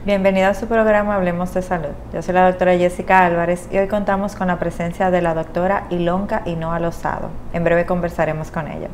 Bienvenida a su programa Hablemos de Salud. Yo soy la doctora Jessica Álvarez y hoy contamos con la presencia de la doctora Ilonka Ainhoa Lozado. En breve conversaremos con ella.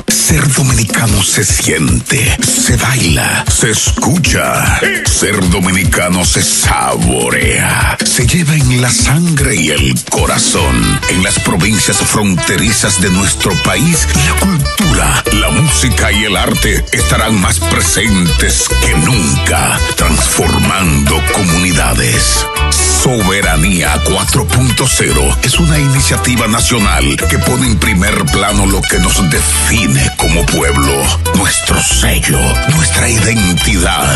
Ser dominicano se siente, se baila, se escucha. Ser dominicano se saborea, se lleva en la sangre y el corazón. En las provincias fronterizas de nuestro país, la cultura, la música y el arte estarán más presentes que nunca, transformando comunidades. Soberanía 4.0 es una iniciativa nacional que pone en primer plano lo que nos define como pueblo, nuestro sello, nuestra identidad.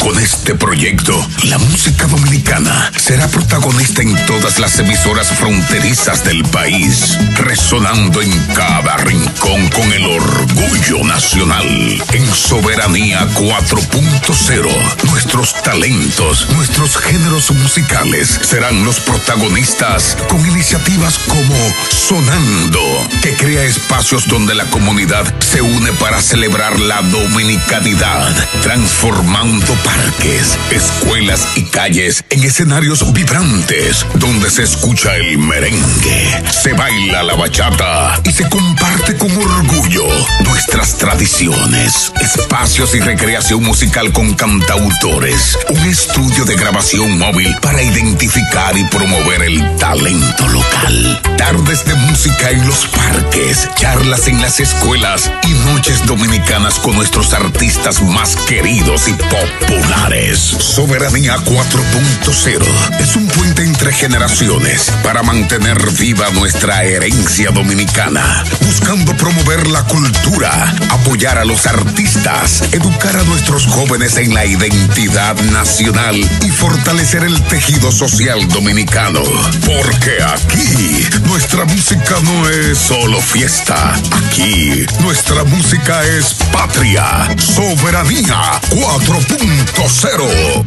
Con este proyecto, la música dominicana será protagonista en todas las emisoras fronterizas del país, resonando en cada rincón con el orgullo nacional. En Soberanía 4.0, nuestros talentos, nuestros géneros musicales serán los protagonistas con iniciativas como Sonando, que crea espacios donde la comunidad se une para celebrar la dominicanidad, transformando parques, escuelas y calles en escenarios vibrantes donde se escucha el merengue, se baila la bachata y se comparte con orgullo nuestras tradiciones, espacios y recreación musical con cantautores, un estudio de grabación móvil para identificar y promover el talento local, tardes de música en los parques, charlas en las escuelas y noches dominicanas con nuestros artistas más queridos y populares. Soberanía 4.0 es un puente entre generaciones para mantener viva nuestra herencia dominicana, buscando promover la cultura, apoyar a los artistas, educar a nuestros jóvenes en la identidad nacional y fortalecer el tejido social dominicano. Porque aquí nuestra música no es solo fiesta, aquí nuestra música es patria. Soberanía 4.0.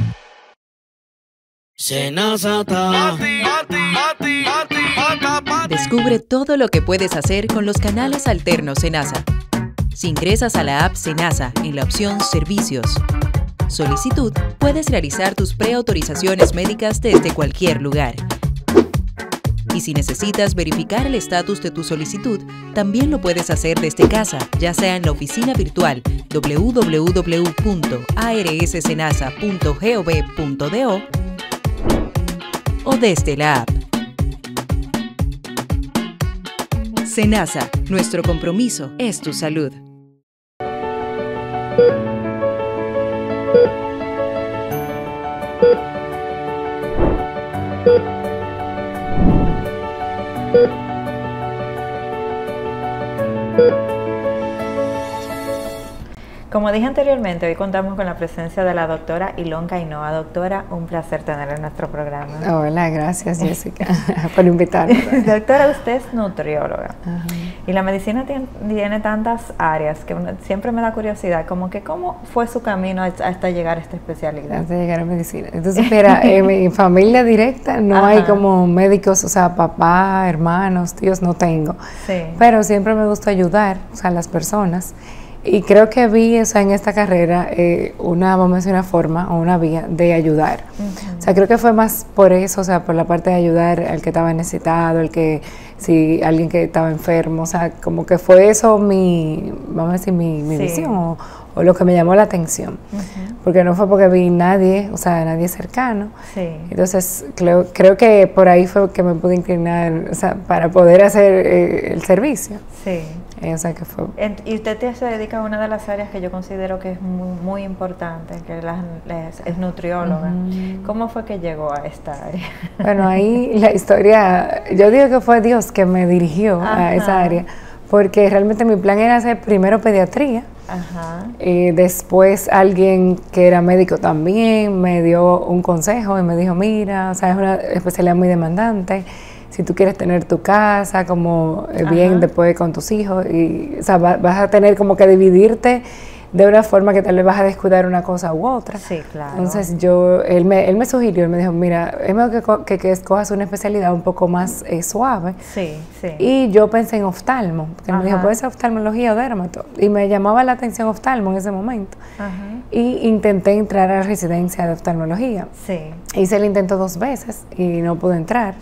Descubre todo lo que puedes hacer con los canales alternos Senasa. Si ingresas a la app Senasa en la opción Servicios, Solicitud, puedes realizar tus preautorizaciones médicas desde cualquier lugar. Y si necesitas verificar el estatus de tu solicitud, también lo puedes hacer desde casa, ya sea en la oficina virtual www.arssenasa.gov.do o desde la app. Senasa, nuestro compromiso es tu salud. Como dije anteriormente, hoy contamos con la presencia de la doctora Ilonka Ainhoa. Doctora, un placer tenerla en nuestro programa. Hola, gracias Jessica por invitarme. Doctora, usted es nutrióloga. Ajá. Y la medicina tiene tantas áreas que siempre me da curiosidad, como que cómo fue su camino hasta llegar a esta especialidad. Hasta llegar a medicina. Entonces, mira, en mi familia directa no Ajá. hay como médicos, o sea, papá, hermanos, tíos, no tengo. Sí. Pero siempre me gusta ayudar, o sea, a las personas. Y creo que vi, o sea, en esta carrera vamos a decir, una forma o una vía de ayudar. O sea, creo que fue más por eso, o sea, por la parte de ayudar al que estaba necesitado, si alguien que estaba enfermo, o sea, como que fue eso vamos a decir, mi visión o lo que me llamó la atención. Porque no fue porque vi nadie, o sea, nadie cercano. Entonces, creo que por ahí fue que me pude inclinar, o sea, para poder hacer el servicio. O sea, que fue. Y usted se dedica a una de las áreas que yo considero que es muy, muy importante, que es nutrióloga. ¿Cómo fue que llegó a esta área? Bueno, ahí la historia, yo digo que fue Dios que me dirigió a esa área, porque realmente mi plan era hacer primero pediatría, Después alguien que era médico también me dio un consejo y me dijo, mira, o sea, es una especialidad muy demandante. Si tú quieres tener tu casa como bien después con tus hijos, y, o sea, vas a tener como que dividirte de una forma que tal vez vas a descuidar una cosa u otra. Sí, claro. Entonces él me sugirió, él me dijo, mira, es mejor que escojas una especialidad un poco más suave. Sí, sí. Y yo pensé en oftalmo, porque me dijo, puede ser oftalmología o dermato. Y me llamaba la atención oftalmo en ese momento. Y intenté entrar a la residencia de oftalmología. Sí. Hice el intento 2 veces y no pude entrar.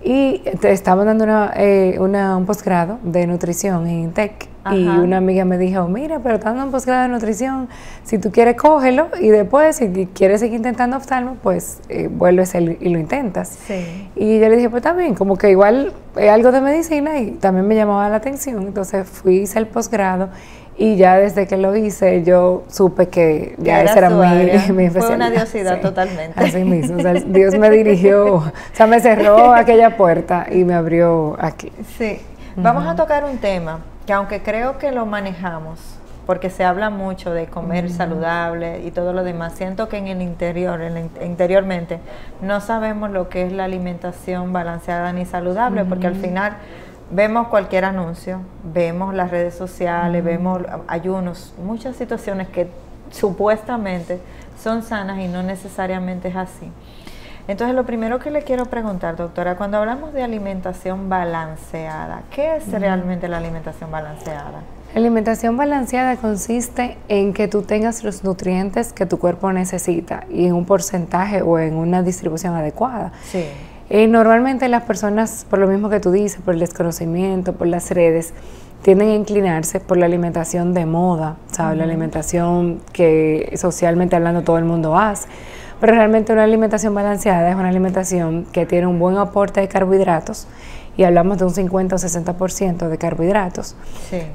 Y estaban dando un posgrado de nutrición en INTEC. Y una amiga me dijo, mira, pero están dando un posgrado de nutrición, si tú quieres, cógelo, y después, si quieres seguir intentando oftalmo, pues vuelves y lo intentas. Sí. Y yo le dije, pues está bien, como que igual es algo de medicina y también me llamaba la atención. Entonces hice el posgrado y ya desde que lo hice, yo supe que ya esa era mi especialidad. Fue una diosidad totalmente. Así mismo, o sea, Dios me dirigió, o sea, me cerró aquella puerta y me abrió aquí. Sí. Vamos a tocar un tema que aunque creo que lo manejamos, porque se habla mucho de comer saludable y todo lo demás, siento que en el interior, interiormente, no sabemos lo que es la alimentación balanceada ni saludable, porque al final vemos cualquier anuncio, vemos las redes sociales, vemos ayunos, muchas situaciones que supuestamente son sanas y no necesariamente es así. Entonces, lo primero que le quiero preguntar, doctora, cuando hablamos de alimentación balanceada, ¿qué es realmente la alimentación balanceada? La alimentación balanceada consiste en que tú tengas los nutrientes que tu cuerpo necesita y en un porcentaje o en una distribución adecuada. Sí. Normalmente las personas, por lo mismo que tú dices, por el desconocimiento, por las redes, tienden a inclinarse por la alimentación de moda, ¿sabes? La alimentación que socialmente hablando todo el mundo hace. Pero realmente una alimentación balanceada es una alimentación que tiene un buen aporte de carbohidratos, y hablamos de un 50 o 60% de carbohidratos,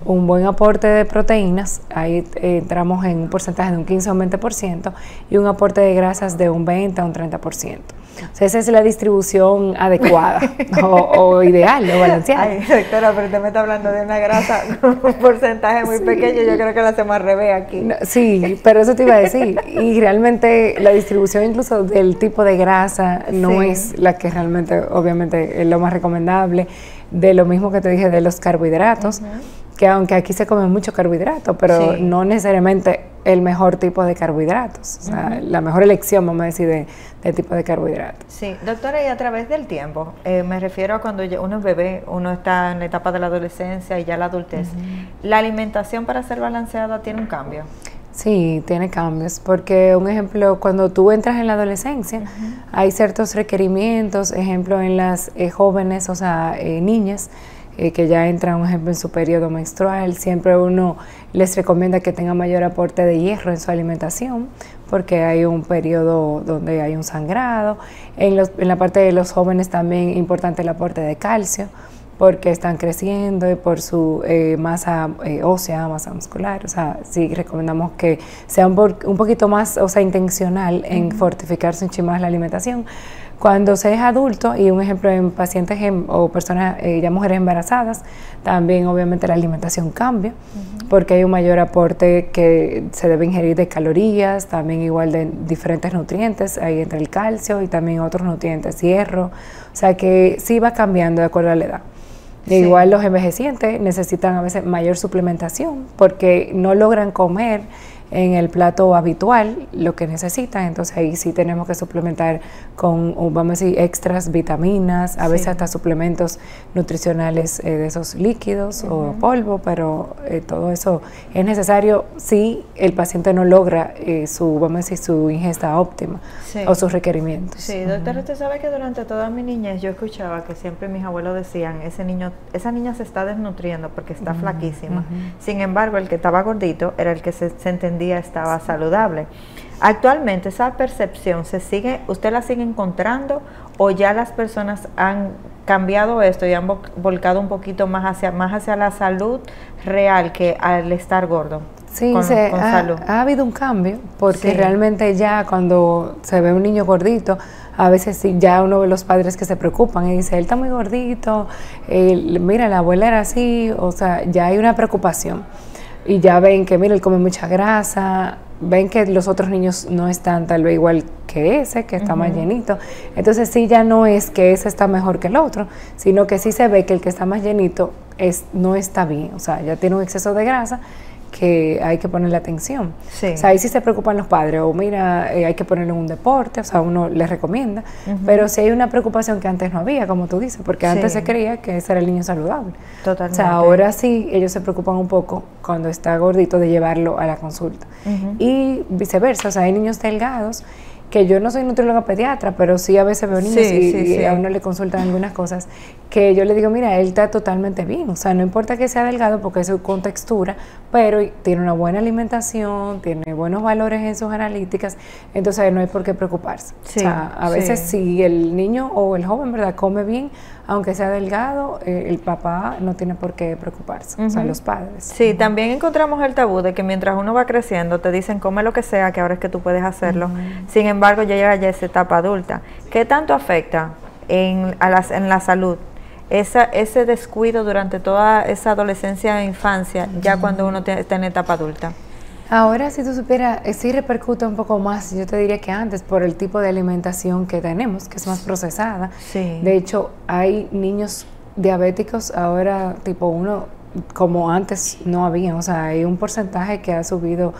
un buen aporte de proteínas, ahí entramos en un porcentaje de un 15 o un 20%, y un aporte de grasas de un 20 a un 30%. O sea, esa es la distribución adecuada o ideal o balanceada. Ay, doctora, pero usted me está hablando de una grasa con un porcentaje muy pequeño, yo creo que la hacemos al revés aquí. No, sí, pero eso te iba a decir. Y realmente la distribución incluso del tipo de grasa no es la que realmente, obviamente, es lo más recomendable. De lo mismo que te dije de los carbohidratos, que aunque aquí se come mucho carbohidrato, pero no necesariamente el mejor tipo de carbohidratos, o sea, la mejor elección, vamos a decir, de tipo de carbohidratos. Sí, doctora, y a través del tiempo, me refiero a cuando uno es bebé, uno está en la etapa de la adolescencia y ya la adultez, ¿la alimentación para ser balanceada tiene un cambio? Sí, tiene cambios, porque un ejemplo, cuando tú entras en la adolescencia, hay ciertos requerimientos, ejemplo en las jóvenes, o sea, niñas, que ya entran, un ejemplo, en su periodo menstrual, siempre uno les recomienda que tengan mayor aporte de hierro en su alimentación, porque hay un periodo donde hay un sangrado. En la parte de los jóvenes también es importante el aporte de calcio, porque están creciendo y por su masa ósea, masa muscular. O sea, sí recomendamos que sea un poquito más, o sea, intencional en fortificarse un chin más la alimentación. Cuando se es adulto, y un ejemplo en pacientes o personas, ya mujeres embarazadas, también obviamente la alimentación cambia, porque hay un mayor aporte que se debe ingerir de calorías, también igual de diferentes nutrientes, ahí entre el calcio y también otros nutrientes, hierro, o sea que sí va cambiando de acuerdo a la edad. Igual los envejecientes necesitan a veces mayor suplementación porque no logran comer en el plato habitual lo que necesitan, entonces ahí sí tenemos que suplementar con, vamos a decir, extras vitaminas, a veces hasta suplementos nutricionales de esos líquidos o polvo, pero todo eso es necesario si el paciente no logra vamos a decir, su ingesta óptima o sus requerimientos. Sí, doctora, usted sabe que durante toda mi niñez yo escuchaba que siempre mis abuelos decían, esa niña se está desnutriendo porque está flaquísima. Sin embargo, el que estaba gordito era el que se entendía estaba saludable. Actualmente esa percepción ¿usted la sigue encontrando o ya las personas han cambiado esto y han volcado un poquito más hacia la salud real que al estar gordo? Sí, ha habido un cambio porque realmente ya cuando se ve un niño gordito, a veces sí, ya uno ve los padres que se preocupan y dice, él está muy gordito, mira, la abuela era así, o sea, ya hay una preocupación. y ya ven que, mira, él come mucha grasa, ven que los otros niños no están tal vez igual que ese, que está más llenito. Entonces sí, ya no es que ese está mejor que el otro, sino que sí se ve que el que está más llenito no está bien, o sea, ya tiene un exceso de grasa que hay que ponerle atención. Sí. O sea, ahí sí se preocupan los padres, o mira, hay que ponerle un deporte, o sea, uno les recomienda, pero sí hay una preocupación que antes no había, como tú dices, porque antes se creía que ese era el niño saludable. Totalmente. O sea, ahora sí ellos se preocupan un poco cuando está gordito de llevarlo a la consulta. Y viceversa, o sea, hay niños delgados que yo no soy nutrióloga pediatra, pero sí a veces veo niños y a uno le consultan algunas cosas que yo le digo, mira, él está totalmente bien, o sea, no importa que sea delgado porque es su contextura, pero tiene una buena alimentación, tiene buenos valores en sus analíticas, entonces no hay por qué preocuparse. O sea, a veces si el niño o el joven, ¿verdad?, come bien, aunque sea delgado, el papá no tiene por qué preocuparse, o sea, los padres. Sí, también encontramos el tabú de que mientras uno va creciendo te dicen come lo que sea, que ahora es que tú puedes hacerlo. Sin embargo, ya llega esa etapa adulta. ¿Qué tanto afecta en la salud ese descuido durante toda esa adolescencia e infancia, ya cuando uno está en etapa adulta? Ahora, si tú supieras, sí repercute un poco más, yo te diría que antes, por el tipo de alimentación que tenemos, que es más procesada. Sí. De hecho, hay niños diabéticos ahora tipo 1, como antes no había, o sea, hay un porcentaje que ha subido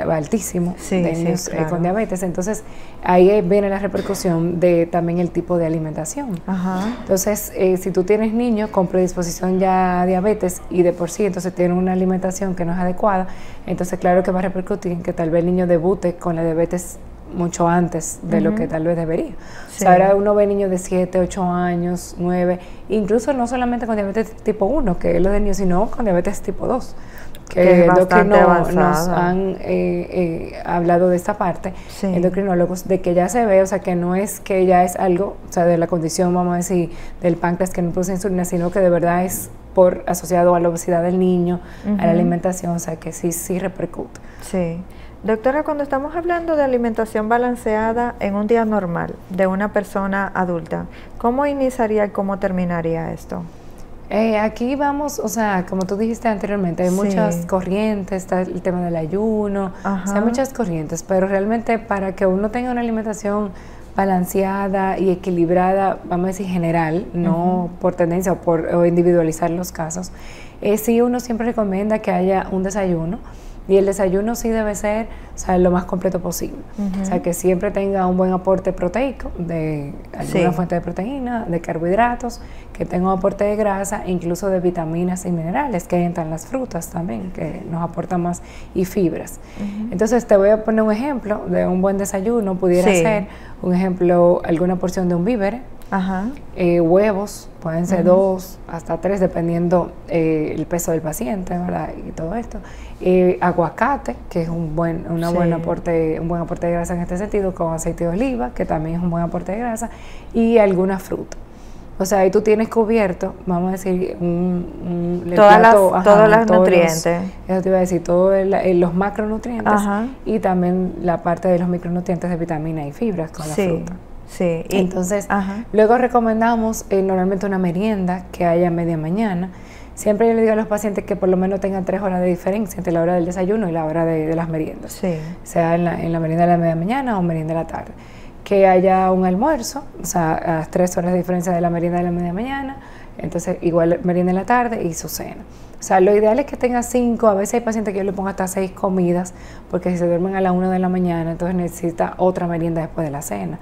altísimo de niños con diabetes. Entonces, ahí viene la repercusión de también el tipo de alimentación. Entonces, si tú tienes niños con predisposición ya a diabetes y de por sí, entonces tienen una alimentación que no es adecuada, entonces claro que va a repercutir en que tal vez el niño debute con la diabetes mucho antes de lo que tal vez debería. O sea, ahora uno ve niños de 7, 8 años, 9, incluso no solamente con diabetes tipo 1, que es lo de niños, sino con diabetes tipo 2. Que endocrinos nos han hablado de esta parte, endocrinólogos, de que ya se ve, o sea, que no es que ya es algo, o sea, de la condición, vamos a decir, del páncreas que no produce insulina, sino que de verdad es asociado a la obesidad del niño, a la alimentación, o sea, que sí repercute. Sí. Doctora, cuando estamos hablando de alimentación balanceada en un día normal de una persona adulta, ¿cómo iniciaría y cómo terminaría esto? Aquí vamos, o sea, como tú dijiste anteriormente, hay muchas corrientes, está el tema del ayuno, o sea, hay muchas corrientes, pero realmente para que uno tenga una alimentación balanceada y equilibrada, vamos a decir general, no por tendencia o individualizar los casos, sí uno siempre recomienda que haya un desayuno. Y el desayuno sí debe ser, o sea, lo más completo posible. O sea, que siempre tenga un buen aporte proteico, de alguna fuente de proteína, de carbohidratos, que tenga un aporte de grasa, incluso de vitaminas y minerales, que entran las frutas también, que nos aportan más, y fibras. Entonces, te voy a poner un ejemplo de un buen desayuno. Pudiera ser, un ejemplo, alguna porción de un víver, huevos, pueden ser 2 hasta 3, dependiendo el peso del paciente, ¿verdad? Y todo esto. Aguacate, que es un buen aporte de grasa en este sentido, con aceite de oliva, que también es un buen aporte de grasa, y alguna fruta. O sea, ahí tú tienes cubierto, vamos a decir, todos los nutrientes. Eso te iba a decir, todos los macronutrientes y también la parte de los micronutrientes de vitamina y fibras con la fruta. Sí. Entonces, luego recomendamos normalmente una merienda que haya media mañana. Siempre yo le digo a los pacientes que por lo menos tengan 3 horas de diferencia entre la hora del desayuno y la hora de las meriendas. Sea en la merienda de la media mañana o merienda de la tarde. Que haya un almuerzo, o sea, a las 3 horas de diferencia de la merienda de la media mañana, entonces igual merienda en la tarde y su cena. O sea, lo ideal es que tenga 5, a veces hay pacientes que yo le pongo hasta 6 comidas, porque si se duermen a la 1 de la mañana, entonces necesita otra merienda después de la cena.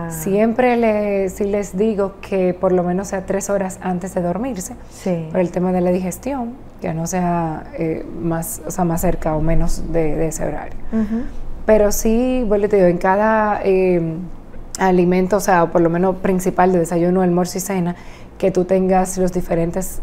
Siempre les digo que por lo menos sea 3 horas antes de dormirse, por el tema de la digestión, que no sea más cerca o menos de ese horario. Pero sí, bueno, te digo, en cada alimento, o sea, por lo menos principal de desayuno, almuerzo y cena, que tú tengas los diferentes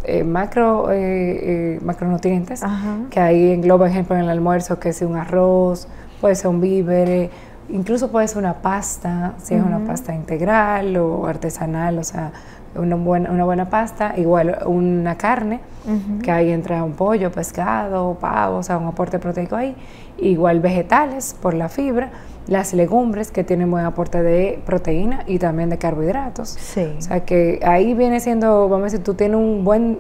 macronutrientes, que ahí engloba, por ejemplo, en el almuerzo, que sea un arroz, puede ser un víver, incluso puede ser una pasta, si es una pasta integral o artesanal, o sea, una buena pasta, igual una carne, que ahí entra un pollo, pescado, pavo, o sea, un aporte proteico ahí, igual vegetales por la fibra, las legumbres que tienen buen aporte de proteína y también de carbohidratos. O sea que ahí viene siendo, vamos a decir, tú tienes un buen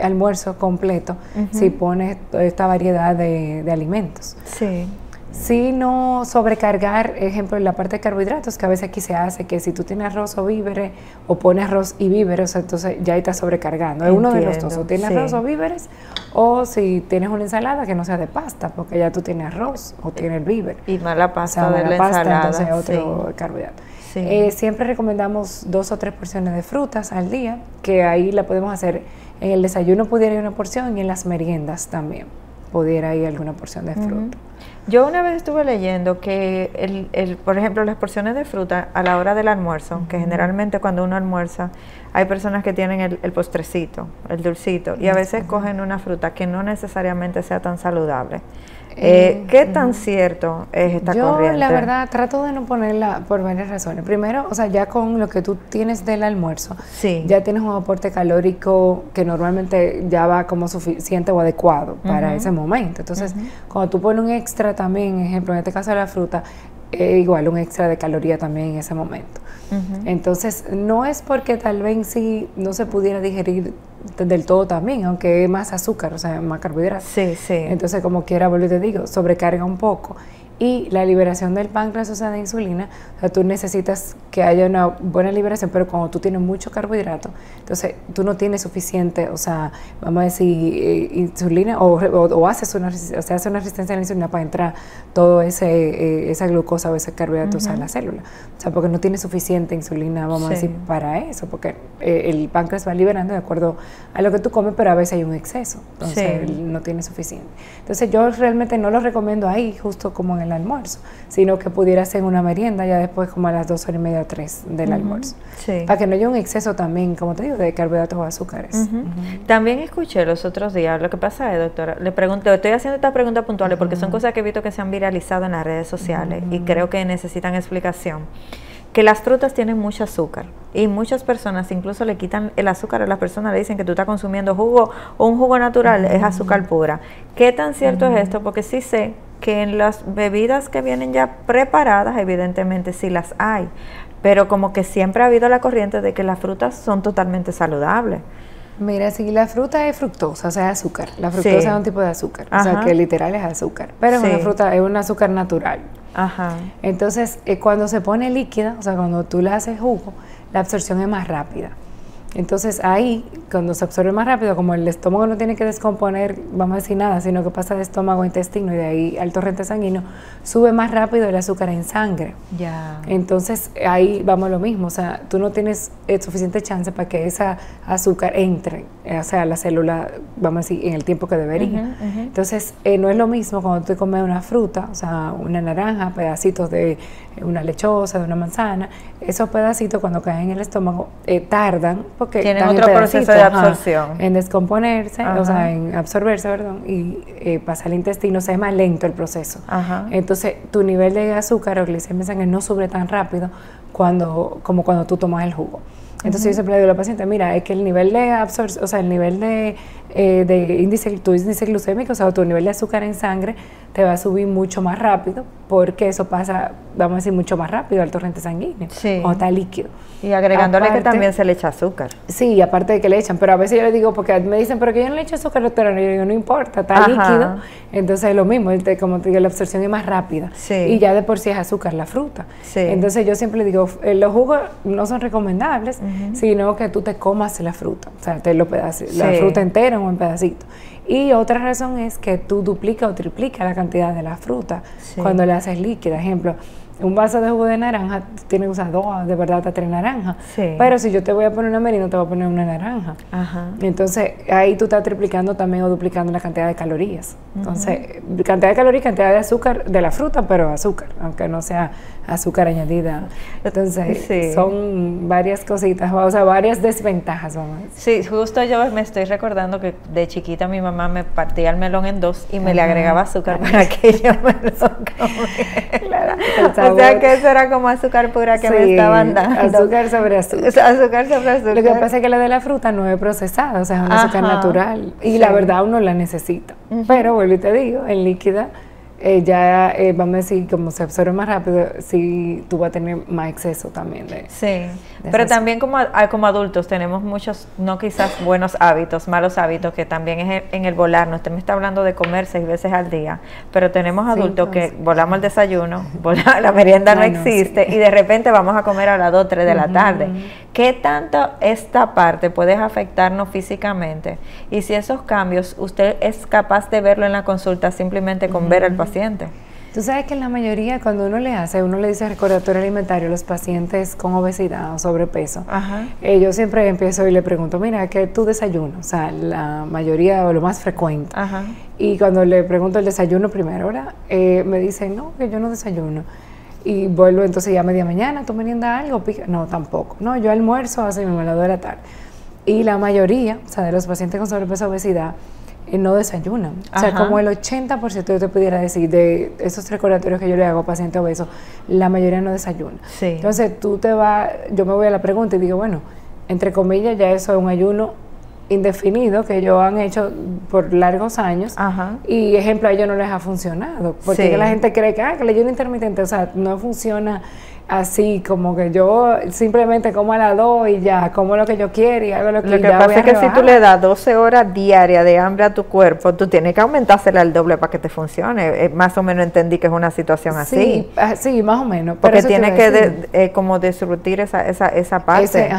almuerzo completo si pones toda esta variedad de alimentos. Sí. Si no sobrecargar, ejemplo, en la parte de carbohidratos, que a veces aquí se hace, que si tú tienes arroz o víveres, o pones arroz y víveres, entonces ya ahí estás sobrecargando. Es uno de los dos, o tienes arroz o víveres, o si tienes una ensalada que no sea de pasta, porque ya tú tienes arroz o tienes víver. Y más la pasta, o sea, de la pasta, ensalada. Entonces otro carbohidrato. Sí. Siempre recomendamos 2 o 3 porciones de frutas al día, que ahí la podemos hacer en el desayuno, pudiera ir una porción, y en las meriendas también pudiera ir alguna porción de fruta. Yo una vez estuve leyendo que, por ejemplo, las porciones de fruta a la hora del almuerzo, que generalmente cuando uno almuerza, hay personas que tienen el postrecito, el dulcito, y a veces cogen una fruta que no necesariamente sea tan saludable. ¿Qué tan cierto es esta corriente? Yo, la verdad, trato de no ponerla por varias razones. Primero, o sea, ya con lo que tú tienes del almuerzo, ya tienes un aporte calórico que normalmente ya va como suficiente o adecuado para ese momento. Entonces, cuando tú pones un extra también, ejemplo, en este caso de la fruta, igual un extra de caloría también en ese momento. Entonces, no es porque tal vez sí no se pudiera digerir del todo también, aunque es más azúcar, o sea, más carbohidratos. Sí. Entonces, como quiera, vuelvo y te digo, sobrecarga un poco. Y la liberación del páncreas, o sea, de insulina, o sea, tú necesitas que haya una buena liberación, pero cuando tú tienes mucho carbohidrato, entonces tú no tienes suficiente, o sea, vamos a decir, insulina, o haces una resistencia a la insulina para entrar todo esa glucosa o ese carbohidrato a la célula. O sea, porque no tiene suficiente insulina, vamos a decir, para eso, porque el páncreas va liberando de acuerdo a lo que tú comes, pero a veces hay un exceso, entonces no tiene suficiente. Entonces yo realmente no lo recomiendo ahí, justo como en el almuerzo, sino que pudiera ser una merienda ya después como a las 2 horas y media, 3 del almuerzo, para que no haya un exceso también, como te digo, de carbohidratos o azúcares. También escuché los otros días, lo que pasa es, doctora, le pregunto, estoy haciendo estas preguntas puntuales porque son cosas que he visto que se han viralizado en las redes sociales y creo que necesitan explicación, que las frutas tienen mucho azúcar y muchas personas incluso le quitan el azúcar a las personas, le dicen que tú estás consumiendo jugo o un jugo natural, es azúcar pura. ¿Qué tan cierto es esto? Porque sí sé que en las bebidas que vienen ya preparadas, evidentemente sí las hay, pero como que siempre ha habido la corriente de que las frutas son totalmente saludables. Mira, si la fruta es fructosa, o sea, azúcar, la fructosa es un tipo de azúcar, o sea, que literal es azúcar, pero es una fruta, es un azúcar natural. Entonces, cuando se pone líquida, o sea, cuando tú le haces jugo, la absorción es más rápida. Entonces ahí, cuando se absorbe más rápido, como el estómago no tiene que descomponer, vamos a decir nada, sino que pasa de estómago a intestino y de ahí al torrente sanguíneo, sube más rápido el azúcar en sangre. Entonces ahí vamos a lo mismo, o sea, tú no tienes suficiente chance para que esa azúcar entre, o sea, a la célula, vamos a decir, en el tiempo que debería. Entonces no es lo mismo cuando tú comes una fruta, o sea, una naranja, pedacitos de una lechosa, de una manzana, esos pedacitos cuando caen en el estómago tardan, porque tienen otro proceso de absorción, en descomponerse, o sea, en absorberse, perdón, y pasa al intestino, o sea, es más lento el proceso. Entonces, tu nivel de azúcar o glicemia en sangre no sube tan rápido como cuando tú tomas el jugo. Entonces yo siempre le digo a la paciente, mira, es que el nivel de absorción, o sea, el nivel de tu índice glucémico, o sea, tu nivel de azúcar en sangre te va a subir mucho más rápido, porque eso pasa, vamos a decir, mucho más rápido al torrente sanguíneo, cuando está líquido. Y agregándole que también se le echa azúcar. Sí, aparte de que le echan, pero a veces yo le digo, porque me dicen, pero que yo no le echo azúcar, doctora, yo digo, no importa, está líquido, entonces es lo mismo, como te digo, la absorción es más rápida, y ya de por sí es azúcar la fruta. Entonces yo siempre le digo, los jugos no son recomendables, sino que tú te comas la fruta, o sea, la fruta entera o en pedacitos. Y otra razón es que tú duplicas o triplicas la cantidad de la fruta cuando la haces líquida. Ejemplo, un vaso de jugo de naranja, tienes que usar 2, de verdad, hasta 3 naranjas. Pero si yo te voy a poner una merienda, te voy a poner una naranja. Entonces, ahí tú estás triplicando también o duplicando la cantidad de calorías. Entonces, cantidad de calorías, cantidad de azúcar de la fruta, pero azúcar, aunque no sea azúcar añadida. Entonces, son varias cositas, o sea, varias desventajas, vamos a decir. Sí, justo yo me estoy recordando que de chiquita mi mamá me partía el melón en 2 y me le agregaba azúcar para que yo me lo comiera. O sea que eso era como azúcar pura que me estaban dando. Azúcar sobre azúcar. Azúcar sobre azúcar. Lo que pasa es que la de la fruta no es procesada, o sea, es un azúcar natural. Y la verdad uno la necesita. Pero, vuelvo y te digo, en líquida vamos a decir, como se absorbe más rápido, sí tú vas a tener más exceso también de... Sí, pero también como adultos tenemos muchos, no quizás buenos hábitos, malos hábitos, que también es en el volarnos. Usted me está hablando de comer 6 veces al día, pero tenemos adultos que volamos el desayuno, la merienda no existe, y de repente vamos a comer a las 2, 3 de la tarde. ¿Qué tanto esta parte puede afectarnos físicamente? Y si esos cambios usted es capaz de verlo en la consulta simplemente con ver al paciente. Tú sabes que en la mayoría, cuando uno le dice recordatorio alimentario a los pacientes con obesidad o sobrepeso, yo siempre empiezo y le pregunto, mira, ¿qué tú desayunas? O sea, la mayoría o lo más frecuente. Y cuando le pregunto el desayuno primero, ¿verdad? Me dicen, no, que yo no desayuno. Y vuelvo entonces ya a media mañana, ¿tú meriendas algo? No, tampoco. No, yo almuerzo así mismo a las 2 de la tarde. Y la mayoría, o sea, de los pacientes con sobrepeso o obesidad, no desayunan. O sea, como el 80% yo te pudiera decir de esos recordatorios que yo le hago a pacientes obesos, la mayoría no desayuna. Entonces yo me voy a la pregunta y digo, bueno, entre comillas, ya eso es un ayuno indefinido que ellos han hecho por largos años y ejemplo a ellos no les ha funcionado porque la gente cree que el ayuno intermitente, o sea, no funciona así, como que yo simplemente como a las 2 y ya, como lo que yo quiero y hago lo que ya voy a rebajar. Lo que pasa es que si tú le das 12 horas diarias de hambre a tu cuerpo, tú tienes que aumentársela al doble para que te funcione. Más o menos entendí que es una situación así. Sí, más o menos. Porque tiene que como disrutir esa parte.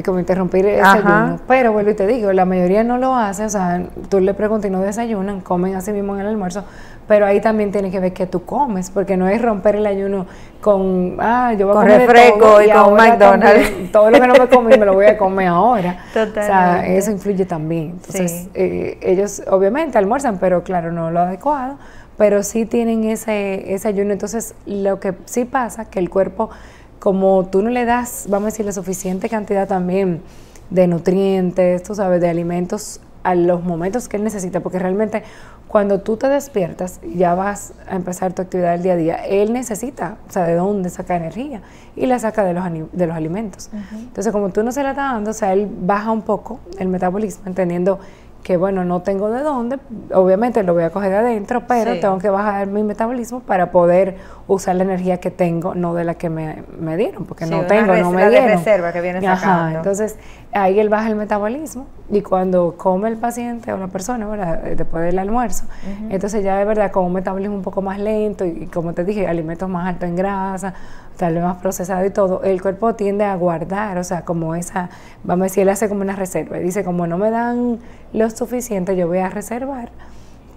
Como interrumpir ese ayuno. Pero vuelvo y te digo, la mayoría no lo hace, o sea, tú le preguntas y no desayunan, comen así mismo en el almuerzo, pero ahí también tienes que ver qué tú comes, porque no es romper el ayuno con, yo voy a comer refresco y con McDonald's. También, todo lo que no me comí me lo voy a comer ahora. Totalmente. O sea, eso influye también. Entonces, ellos obviamente almuerzan, pero claro, no lo adecuado, pero sí tienen ese ayuno. Entonces, lo que sí pasa, que el cuerpo, como tú no le das, vamos a decir, la suficiente cantidad también de nutrientes, tú sabes, de alimentos a los momentos que él necesita, porque realmente cuando tú te despiertas y ya vas a empezar tu actividad del día a día, él necesita, o sea, de dónde saca energía y la saca de los alimentos. Entonces, como tú no se la estás dando, o sea, él baja un poco el metabolismo, entendiendo que, bueno, no tengo de dónde, obviamente lo voy a coger de adentro, pero tengo que bajar mi metabolismo para poder usar la energía que tengo, no de la que me dieron, porque no tengo, no me dieron. De reserva que viene sacando. Entonces, ahí él baja el metabolismo y cuando come el paciente o la persona, ¿verdad? Después del almuerzo, entonces ya de verdad con un metabolismo un poco más lento y como te dije, alimentos más altos en grasa, tal vez más procesado y todo, el cuerpo tiende a guardar, o sea, como esa, vamos a decir, él hace como una reserva, y dice, como no me dan lo suficiente, yo voy a reservar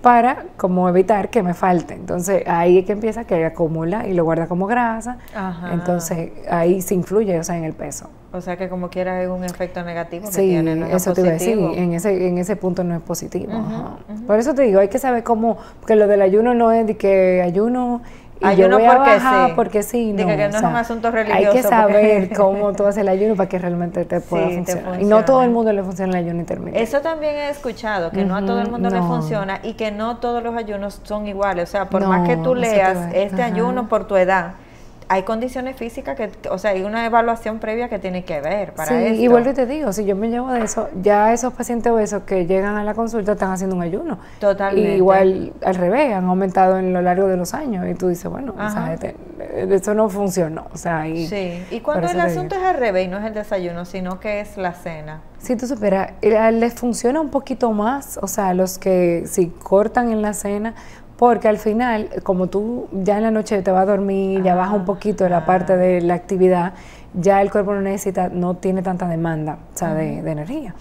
para como evitar que me falte. Entonces ahí es que empieza, que acumula y lo guarda como grasa. Entonces ahí se influye, o sea, en el peso. O sea que como quiera hay un efecto negativo que sí, tiene, no eso te iba a decir, en ese punto no es positivo. Por eso te digo, hay que saber cómo, porque lo del ayuno no es de que ayuno y ayuno yo voy a bajar porque sí, no, que no es un asunto religioso. Hay que saber cómo tú haces el ayuno para que realmente te pueda funcionar. Y no todo el mundo le funciona el ayuno intermitente. Eso también he escuchado, que no a todo el mundo le funciona y que no todos los ayunos son iguales. O sea, por más que tú leas este ayuno por tu edad, hay condiciones físicas que, o sea, hay una evaluación previa que tiene que ver para esto. Y vuelvo y te digo, si yo me llevo de eso, ya esos pacientes obesos que llegan a la consulta están haciendo un ayuno. Totalmente. Y igual al revés, han aumentado en lo largo de los años. Y tú dices, bueno, o sea, eso no funcionó. O sea, y cuando el asunto es al revés y no es el desayuno, sino que es la cena. Si tú superas, les funciona un poquito más, o sea, los que si cortan en la cena, porque al final, como tú ya en la noche te vas a dormir, ya baja un poquito la parte de la actividad, ya el cuerpo no tiene tanta demanda, o sea, de energía.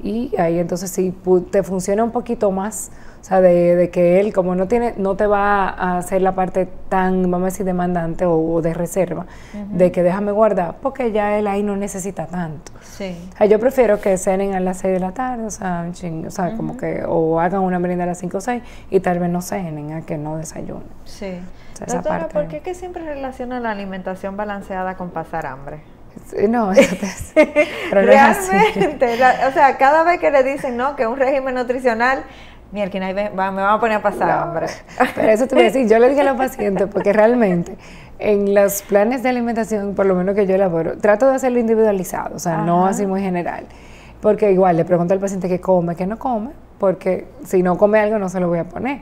Y ahí entonces sí te funciona un poquito más, o sea, de que él como no te va a hacer la parte tan, vamos a decir, demandante o de reserva, de que déjame guardar, porque ya él ahí no necesita tanto. O sea, yo prefiero que cenen a las 6 de la tarde, o sea, como que, o hagan una merienda a las 5 o 6 y tal vez no cenen, a que no desayunen. Doctora, ¿por qué que siempre relaciona la alimentación balanceada con pasar hambre? No, eso pero realmente, o sea, cada vez que le dicen no, que un régimen nutricional, me van a poner a pasar hambre. Pero eso te voy a decir, yo le digo a los pacientes, porque realmente en los planes de alimentación, por lo menos que yo elaboro, trato de hacerlo individualizado, o sea, no así muy general, porque igual le pregunto al paciente qué come, qué no come, porque si no come algo no se lo voy a poner.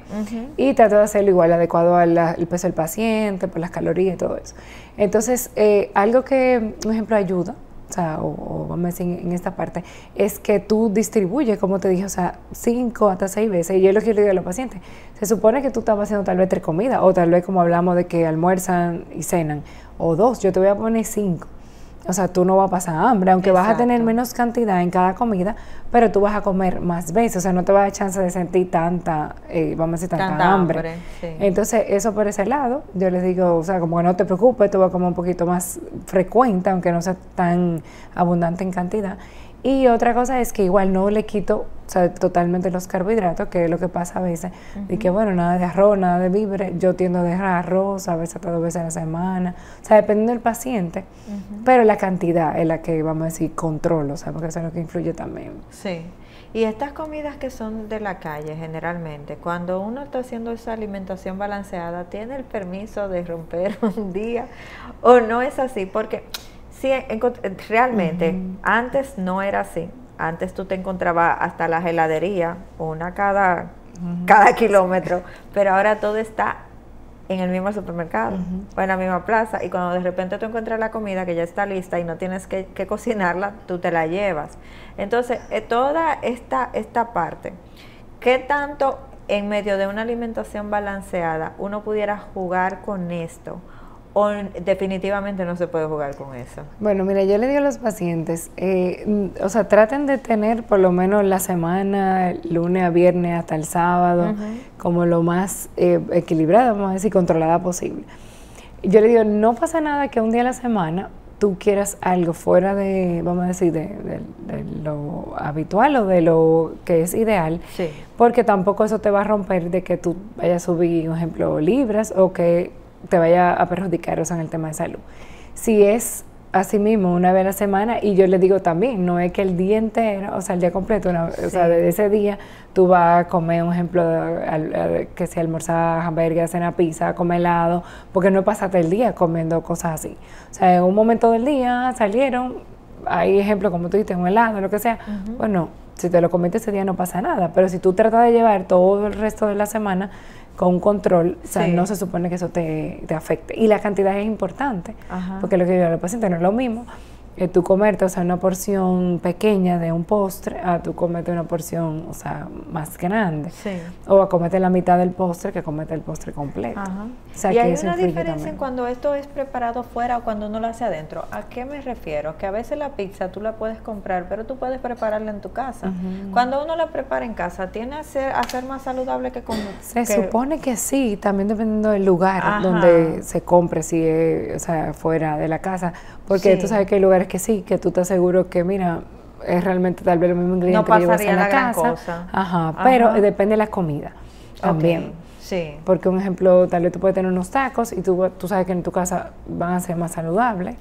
Y trato de hacerlo igual, adecuado al peso del paciente, por las calorías y todo eso. Entonces, algo que, por ejemplo, ayuda, o sea, o vamos a decir en esta parte, es que tú distribuyes, como te dije, o sea, 5 hasta 6 veces, y yo es lo que le digo a los pacientes, se supone que tú estabas haciendo tal vez 3 comidas, o tal vez como hablamos de que almuerzan y cenan, o 2, yo te voy a poner 5. O sea, tú no vas a pasar hambre, aunque vas a tener menos cantidad en cada comida, pero tú vas a comer más veces, o sea, no te va a dar chance de sentir tanta, vamos a decir, tanta hambre. Sí. Entonces, eso por ese lado, yo les digo, o sea, como que no te preocupes, tú vas a comer un poquito más frecuente, aunque no sea tan abundante en cantidad. Y otra cosa es que igual no le quito, o sea, totalmente los carbohidratos, que es lo que pasa a veces, de que bueno, nada de arroz, nada de víveres, yo tiendo a dejar arroz a veces hasta 2 veces a la semana, o sea, dependiendo del paciente, pero la cantidad es la que, vamos a decir, controlo, o sea, porque eso es lo que influye también. Sí, y estas comidas que son de la calle generalmente, cuando uno está haciendo esa alimentación balanceada, ¿tiene el permiso de romper un día o no es así? Porque sí, realmente, antes no era así. Antes tú te encontrabas hasta la heladería, una cada kilómetro, pero ahora todo está en el mismo supermercado o en la misma plaza, y cuando de repente tú encuentras la comida que ya está lista y no tienes que cocinarla, tú te la llevas. Entonces, toda esta parte, ¿qué tanto en medio de una alimentación balanceada uno pudiera jugar con esto? ¿O definitivamente no se puede jugar con eso? Bueno, mira, yo le digo a los pacientes, o sea, traten de tener por lo menos la semana, lunes a viernes hasta el sábado, como lo más equilibrada, vamos a decir, controlada posible. Yo le digo, no pasa nada que un día a la semana tú quieras algo fuera de, vamos a decir, de lo habitual o de lo que es ideal, porque tampoco eso te va a romper de que tú vayas a subir, por ejemplo, libras o que te vaya a perjudicar, o sea, en el tema de salud. Si es así mismo una vez a la semana, y yo les digo también, no es que el día entero, o sea, el día completo, o sea, desde ese día tú vas a comer, un ejemplo, que sea almorzar hamburguesas, cenar pizza, comer helado, porque no pasaste el día comiendo cosas así. O sea, en un momento del día salieron, hay ejemplos como tú dices, un helado, lo que sea, bueno, si te lo comiste ese día no pasa nada, pero si tú tratas de llevar todo el resto de la semana con un control, o sea, no se supone que eso te afecte. Y la cantidad es importante, porque lo que yo digo a los pacientes no es lo mismo tú comerte, o sea, una porción pequeña de un postre, a tú comerte una porción, o sea, más grande. O a comerte la mitad del postre que comerte el postre completo. O sea, y hay una diferencia en cuando esto es preparado fuera o cuando uno lo hace adentro. ¿A qué me refiero? Que a veces la pizza tú la puedes comprar, pero tú puedes prepararla en tu casa. Cuando uno la prepara en casa, ¿tiene a ser más saludable que cuando...? Se supone que sí, también dependiendo del lugar donde se compre, si es, o sea, fuera de la casa. Porque tú sabes que hay lugares que sí, que tú estás seguro que, mira, es realmente tal vez lo mismo ingrediente que llevas en la casa. Pero depende de la comida también. Porque un ejemplo, tal vez tú puedes tener unos tacos y tú sabes que en tu casa van a ser más saludables,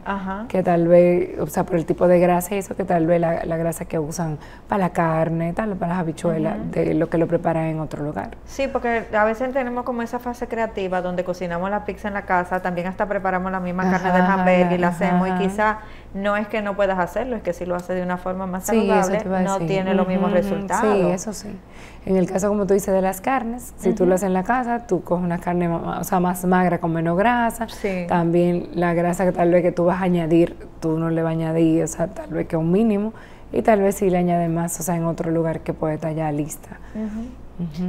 que tal vez, o sea, por el tipo de grasa y eso, que tal vez la grasa que usan para la carne, tal vez para las habichuelas, de lo que lo preparan en otro lugar. Sí, porque a veces tenemos como esa fase creativa donde cocinamos la pizza en la casa, también hasta preparamos la misma carne del hamburger y la hacemos, y quizá no es que no puedas hacerlo, es que si lo haces de una forma más saludable, no tiene los mismos resultados. Sí, eso sí. En el caso, como tú dices, de las carnes, si tú lo haces en la casa, tú coges una carne, o sea, más magra con menos grasa. También la grasa que tal vez que tú vas a añadir, tú no le vas a añadir, o sea, tal vez que un mínimo, y tal vez si le añades más, o sea, en otro lugar que puede estar ya lista.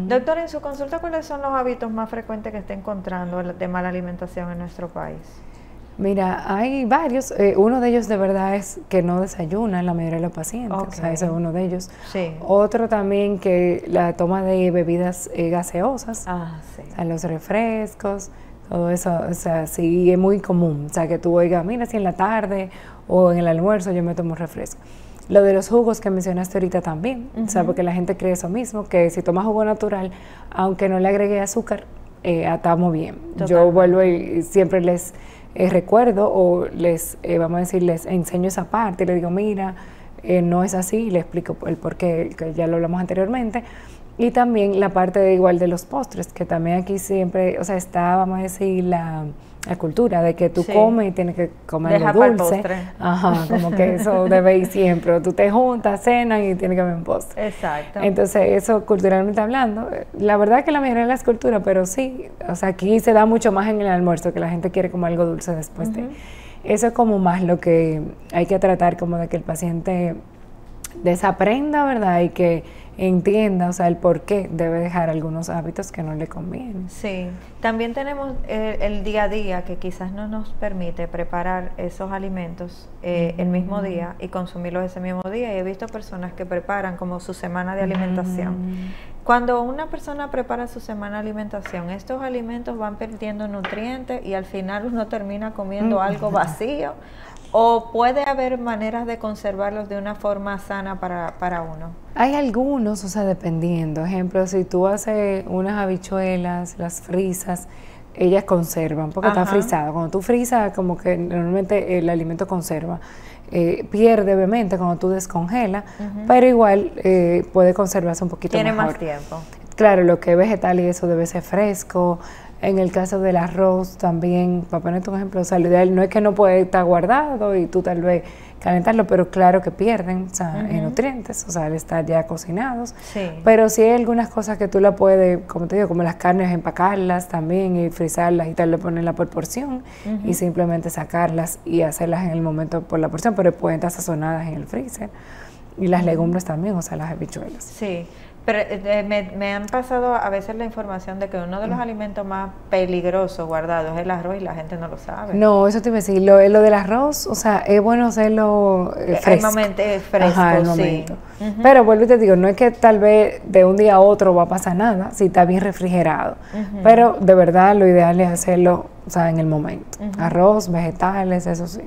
Doctor, en su consulta, ¿cuáles son los hábitos más frecuentes que está encontrando de mala alimentación en nuestro país? Mira, hay varios. Uno de ellos de verdad es que no desayunan la mayoría de los pacientes. O sea, ese es uno de ellos. Otro también que la toma de bebidas gaseosas, o sea, los refrescos, todo eso, o sea, sí es muy común. O sea, que tú oigas, mira, si en la tarde o en el almuerzo yo me tomo un refresco. Lo de los jugos que mencionaste ahorita también, o sea, porque la gente cree eso mismo, que si tomas jugo natural, aunque no le agregue azúcar, estamos bien. Yo vuelvo y siempre les recuerdo o les, vamos a decir, les enseño esa parte, les digo, mira, no es así, y les explico el por qué, que ya lo hablamos anteriormente, Y también la parte de igual de los postres, que también aquí siempre, o sea, está, vamos a decir, la cultura de que tú comes y tienes que comer algo dulce. Ajá, como que eso debe ir siempre. Tú te juntas, cenan y tienes que comer un postre. Exacto. Entonces, eso culturalmente hablando, la verdad que la mayoría de las culturas, pero sí, o sea, aquí se da mucho más en el almuerzo, que la gente quiere comer algo dulce después de. Eso es como más lo que hay que tratar, como de que el paciente desaprenda, ¿verdad? Y que entienda, o sea, el por qué debe dejar algunos hábitos que no le convienen. Sí, también tenemos el día a día que quizás no nos permite preparar esos alimentos el mismo día y consumirlos ese mismo día. Y he visto personas que preparan como su semana de alimentación. Cuando una persona prepara su semana de alimentación, estos alimentos van perdiendo nutrientes y al final uno termina comiendo algo vacío. ¿O puede haber maneras de conservarlos de una forma sana para uno? Hay algunos, o sea, dependiendo. Ejemplo, si tú haces unas habichuelas, las frisas, ellas conservan, porque está frisado. Cuando tú frisas, como que normalmente el alimento conserva. Pierde, obviamente, cuando tú descongelas, pero igual puede conservarse un poquito mejor. Tiene más tiempo. Claro, lo que es vegetal y eso debe ser fresco. En el caso del arroz también, para ponerte un ejemplo, o sea, lo ideal no es que no puede estar guardado y tú tal vez calentarlo, pero claro que pierden, o sea, nutrientes, o sea, al estar ya cocinados. Sí. Pero sí hay algunas cosas que tú la puedes, como te digo, como las carnes, empacarlas también y frizarlas y tal, le ponerla por porción y simplemente sacarlas y hacerlas en el momento por la porción, pero pueden estar sazonadas en el freezer. Y las legumbres también, o sea, las habichuelas. Sí. Pero me han pasado a veces la información de que uno de los alimentos más peligrosos guardados es el arroz y la gente no lo sabe. No, eso te iba a decir, lo del arroz, o sea, es bueno hacerlo fresco. El momento es fresco, el momento. Pero vuelvo y te digo, no es que tal vez de un día a otro va a pasar nada, si está bien refrigerado. Pero de verdad lo ideal es hacerlo, o sea, en el momento. Arroz, vegetales, eso sí.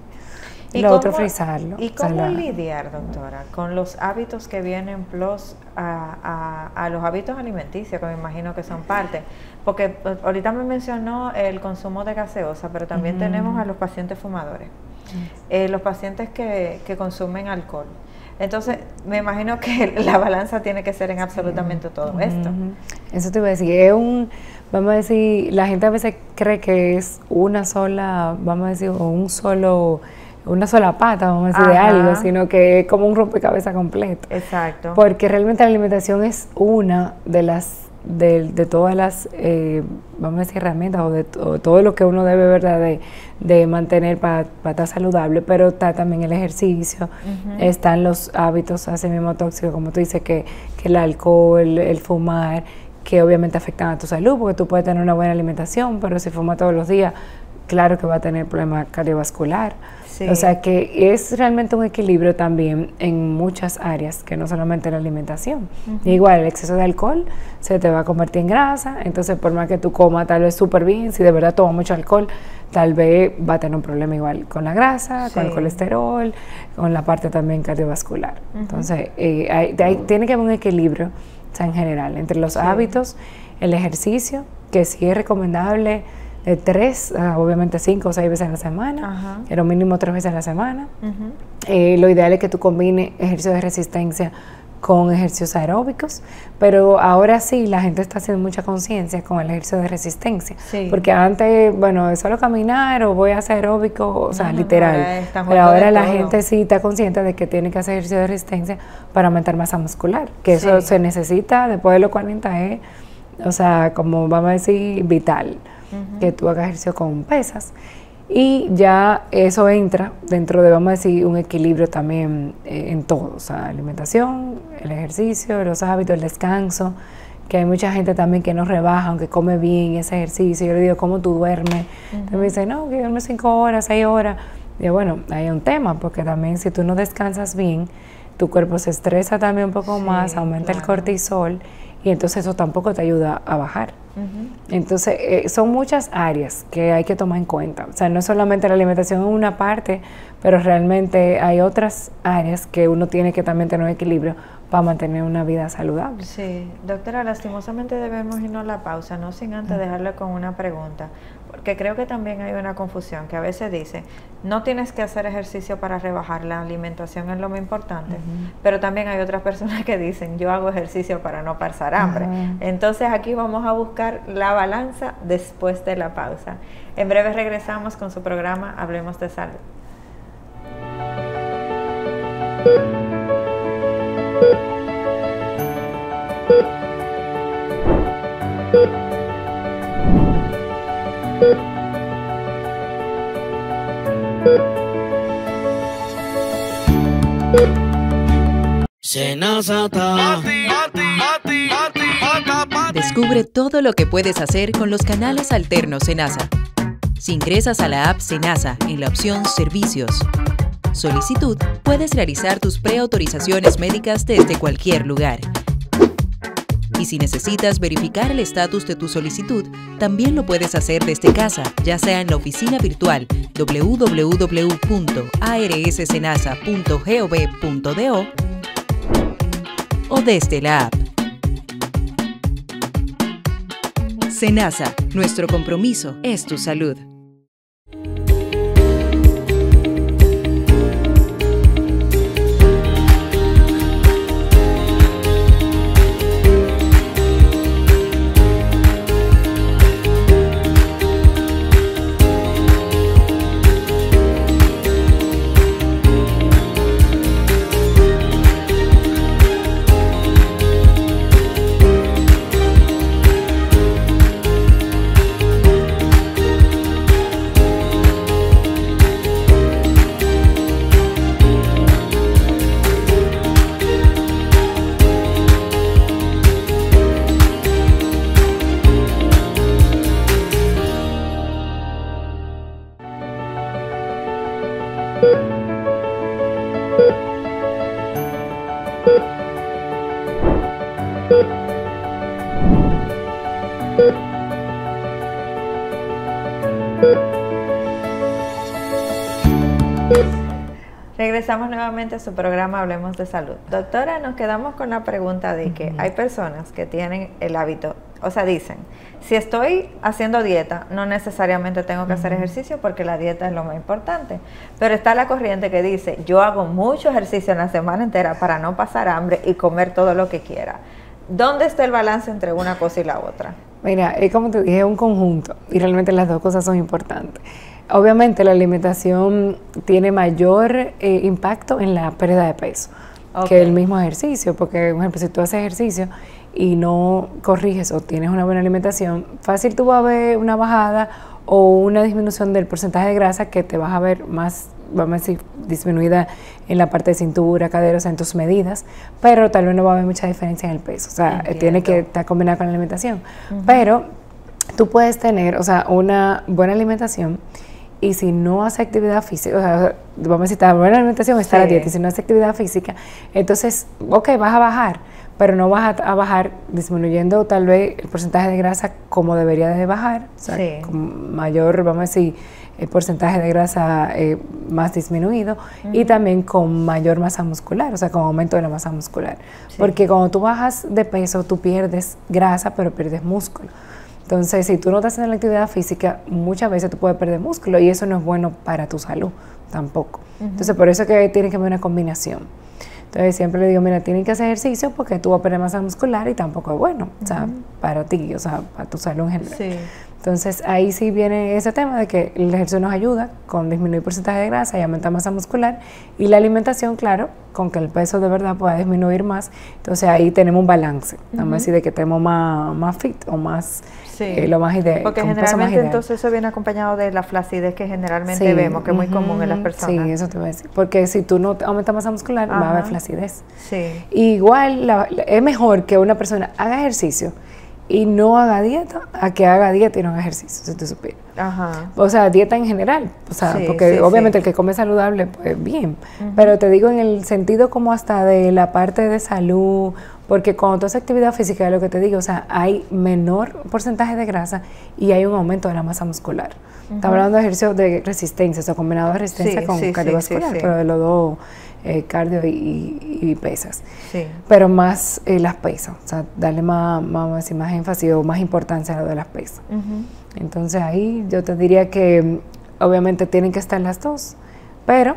Y lo otro, frizarlo. ¿Y cómo lidiar, doctora, con los hábitos que vienen plus a los hábitos alimenticios, que me imagino que son parte? Porque ahorita me mencionó el consumo de gaseosa, pero también tenemos a los pacientes fumadores, los pacientes que consumen alcohol. Entonces, me imagino que la balanza tiene que ser en absolutamente todo esto. Eso te iba a decir, es vamos a decir, la gente a veces cree que es una sola, vamos a decir, una sola pata, vamos a decir, de algo, sino que es como un rompecabezas completo. Exacto. Porque realmente la alimentación es una de las, de todas las, vamos a decir, herramientas o todo lo que uno debe, ¿verdad?, de mantener para estar saludable, pero está también el ejercicio, están los hábitos así mismo tóxicos, como tú dices, que el alcohol, el fumar, que obviamente afectan a tu salud, porque tú puedes tener una buena alimentación, pero si fumas todos los días, claro que va a tener problemas cardiovascular. Sí. O sea que es realmente un equilibrio también en muchas áreas, que no solamente la alimentación. Igual el exceso de alcohol se te va a convertir en grasa, entonces por más que tú comas tal vez súper bien, si de verdad tomas mucho alcohol, tal vez va a tener un problema igual con la grasa, con el colesterol, con la parte también cardiovascular. Entonces tiene que haber un equilibrio, o sea, en general, entre los hábitos, el ejercicio, que sí es recomendable de 3, obviamente 5 o 6 veces a la semana, pero mínimo 3 veces a la semana. Lo ideal es que tú combines ejercicios de resistencia con ejercicios aeróbicos, pero ahora sí la gente está haciendo mucha conciencia con el ejercicio de resistencia, porque antes, bueno, es solo caminar o voy a hacer aeróbico, o sea, literal, pero ahora la gente sí está consciente de que tiene que hacer ejercicio de resistencia para aumentar masa muscular, que eso se necesita después de los 40, o sea, como vamos a decir, vital. Que tú hagas ejercicio con pesas y ya eso entra dentro de, vamos a decir, un equilibrio también en todo, o sea, alimentación, el ejercicio, los hábitos, el descanso, que hay mucha gente también que no rebaja, aunque come bien ese ejercicio. Yo le digo, ¿cómo tú duermes? Entonces me dicen, no, que duerme 5 horas, 6 horas. Y yo, bueno, hay un tema, porque también si tú no descansas bien, tu cuerpo se estresa también un poco más, aumenta el cortisol, y entonces eso tampoco te ayuda a bajar. Entonces, son muchas áreas que hay que tomar en cuenta. O sea, no solamente la alimentación es una parte, pero realmente hay otras áreas que uno tiene que también tener un equilibrio para mantener una vida saludable. Sí, doctora, lastimosamente debemos irnos a la pausa, no sin antes dejarle con una pregunta, porque creo que también hay una confusión, que a veces dice, no tienes que hacer ejercicio para rebajar, la alimentación es lo más importante, pero también hay otras personas que dicen, yo hago ejercicio para no pasar hambre. Entonces aquí vamos a buscar la balanza después de la pausa. En breve regresamos con su programa Hablemos de Salud. Descubre todo lo que puedes hacer con los canales alternos Senasa. Si ingresas a la app Senasa en la opción Servicios, Solicitud, puedes realizar tus preautorizaciones médicas desde cualquier lugar. Y si necesitas verificar el estatus de tu solicitud, también lo puedes hacer desde casa, ya sea en la oficina virtual www.arssenasa.gov.do o desde la app. Senasa, nuestro compromiso es tu salud. Regresamos nuevamente a su programa Hablemos de Salud. Doctora, nos quedamos con la pregunta de que hay personas que tienen el hábito, o sea, dicen, si estoy haciendo dieta, no necesariamente tengo que hacer ejercicio porque la dieta es lo más importante. Pero está la corriente que dice, yo hago mucho ejercicio en la semana entera para no pasar hambre y comer todo lo que quiera. ¿Dónde está el balance entre una cosa y la otra? Mira, es como te dije, es un conjunto y realmente las dos cosas son importantes. Obviamente la alimentación tiene mayor impacto en la pérdida de peso que el mismo ejercicio, porque, por ejemplo, si tú haces ejercicio y no corriges o tienes una buena alimentación, fácil tú vas a ver una bajada o una disminución del porcentaje de grasa que te vas a ver más, vamos a decir, disminuida en la parte de cintura, cadera, o sea, en tus medidas, pero tal vez no va a haber mucha diferencia en el peso, o sea, tiene que estar combinada con la alimentación. Pero tú puedes tener, o sea, una buena alimentación y si no hace actividad física, o sea, vamos a decir, está buena alimentación, está la dieta, y si no hace actividad física, entonces, ok, vas a bajar, pero no vas a bajar disminuyendo tal vez el porcentaje de grasa como debería de bajar, o sea, con mayor, vamos a decir, el porcentaje de grasa más disminuido y también con mayor masa muscular, o sea, con aumento de la masa muscular. Porque cuando tú bajas de peso, tú pierdes grasa, pero pierdes músculo. Entonces, si tú no estás haciendo la actividad física, muchas veces tú puedes perder músculo y eso no es bueno para tu salud tampoco. Entonces, por eso es que tiene que haber una combinación. Entonces, siempre le digo, mira, tienen que hacer ejercicio porque tú vas a perder masa muscular y tampoco es bueno, o sea, para ti, o sea, para tu salud en general. Entonces, ahí sí viene ese tema de que el ejercicio nos ayuda con disminuir porcentaje de grasa y aumentar masa muscular y la alimentación, claro, con que el peso de verdad pueda disminuir más. Entonces, ahí tenemos un balance, vamos a decir, de que tenemos más fit o más, lo más ideal. Porque generalmente entonces eso viene acompañado de la flacidez que generalmente vemos, que es muy común en las personas. Sí, eso te voy a decir. Porque si tú no aumentas masa muscular, va a haber flacidez. Igual, es mejor que una persona haga ejercicio y no haga dieta a que haga dieta y no haga ejercicio, si tú supieras. O sea, dieta en general, o sea, porque obviamente el que come saludable, pues bien, pero te digo en el sentido como hasta de la parte de salud porque cuando tú haces actividad física, es lo que te digo, o sea, hay menor porcentaje de grasa y hay un aumento de la masa muscular. Estamos hablando de ejercicios de resistencia, o sea, combinado de resistencia con cardiovascular, pero de los dos, cardio y pesas. Sí. Pero más las pesas, o sea, darle más énfasis o más importancia a lo de las pesas. Entonces ahí yo te diría que obviamente tienen que estar las dos, pero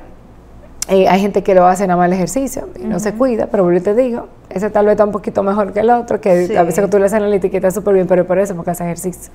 hay gente que lo hace nada más el ejercicio y no se cuida, pero yo te digo, ese tal vez está un poquito mejor que el otro, que a veces que tú le haces la etiqueta súper bien, pero por eso, porque hace ejercicio.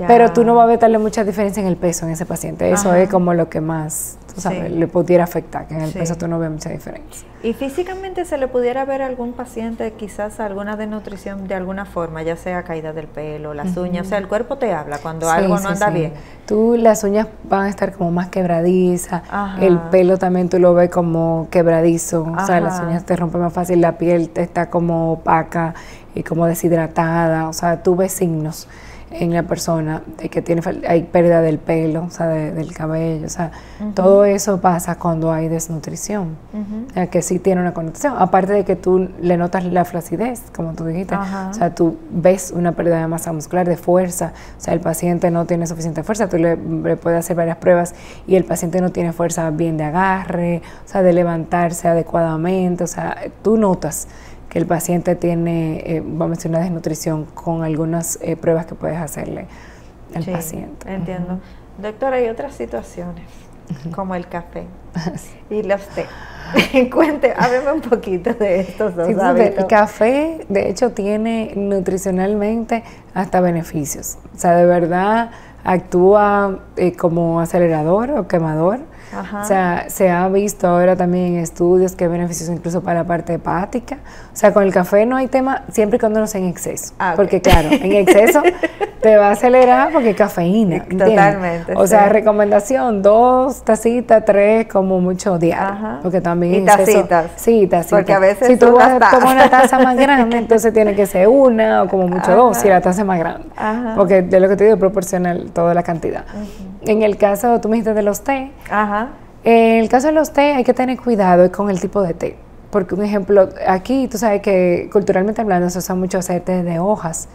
Pero tú no vas a ver darle mucha diferencia en el peso en ese paciente, eso es como lo que más, tú sabes, le pudiera afectar, que en el peso tú no ves mucha diferencia. ¿Y físicamente se le pudiera ver a algún paciente quizás alguna desnutrición de alguna forma, ya sea caída del pelo, las uñas, o sea, el cuerpo te habla cuando algo no anda bien? Las uñas van a estar como más quebradizas, el pelo también tú lo ves como quebradizo, o sea, las uñas te rompen más fácil, la piel está como opaca y como deshidratada, o sea, tú ves signos en la persona de que hay pérdida del pelo, o sea, del cabello, o sea, todo eso pasa cuando hay desnutrición, o sea, que sí tiene una connotación, aparte de que tú le notas la flacidez, como tú dijiste, o sea, tú ves una pérdida de masa muscular, de fuerza, o sea, el paciente no tiene suficiente fuerza, tú le puedes hacer varias pruebas y el paciente no tiene fuerza bien de agarre, o sea, de levantarse adecuadamente, o sea, tú notas que el paciente tiene, vamos a decir, una desnutrición con algunas pruebas que puedes hacerle al paciente. Entiendo. Doctora, hay otras situaciones, como el café y los té. Hábleme un poquito de estos dos hábitos. El café, de hecho, tiene nutricionalmente hasta beneficios. O sea, de verdad actúa como acelerador o quemador. O sea, se ha visto ahora también en estudios que hay beneficios incluso para la parte hepática. O sea, con el café no hay tema siempre y cuando no sea en exceso. Porque claro, en exceso te va a acelerar porque hay cafeína. Totalmente. O sea, recomendación, 2 tacitas, 3 como mucho diario. Porque también y tacitas. Sí, tacitas. Porque a veces si tú vas a tomar una taza más grande, entonces tiene que ser 1 o como mucho 2 si la taza es más grande. Porque de lo que te digo, proporcional toda la cantidad. En el caso, tú me dijiste de los té. En el caso de los té hay que tener cuidado con el tipo de té. Porque un ejemplo, aquí tú sabes que culturalmente hablando se usa mucho hacer té de hojas.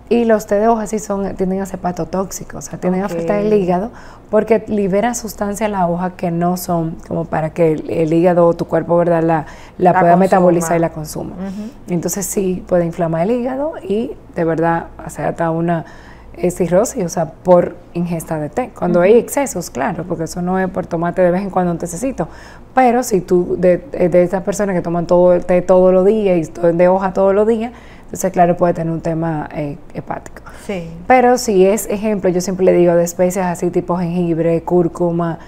Y los té de hojas sí tienden a ser hepatotóxicos, o sea, tienden a afectar el hígado porque libera sustancias a la hoja que no son como para que el hígado o tu cuerpo, ¿verdad?, la pueda metabolizar y la consuma. Entonces sí puede inflamar el hígado y de verdad hacer hasta una cirrosis, o sea, por ingesta de té. Cuando hay excesos, claro, porque eso no es por tomarte de vez en cuando un tececito, pero si tú, de esas personas que toman todo el té todos los días y de hoja todos los días, entonces claro, puede tener un tema hepático. Sí. Pero si es, ejemplo, yo siempre le digo de especias así tipo jengibre, cúrcuma,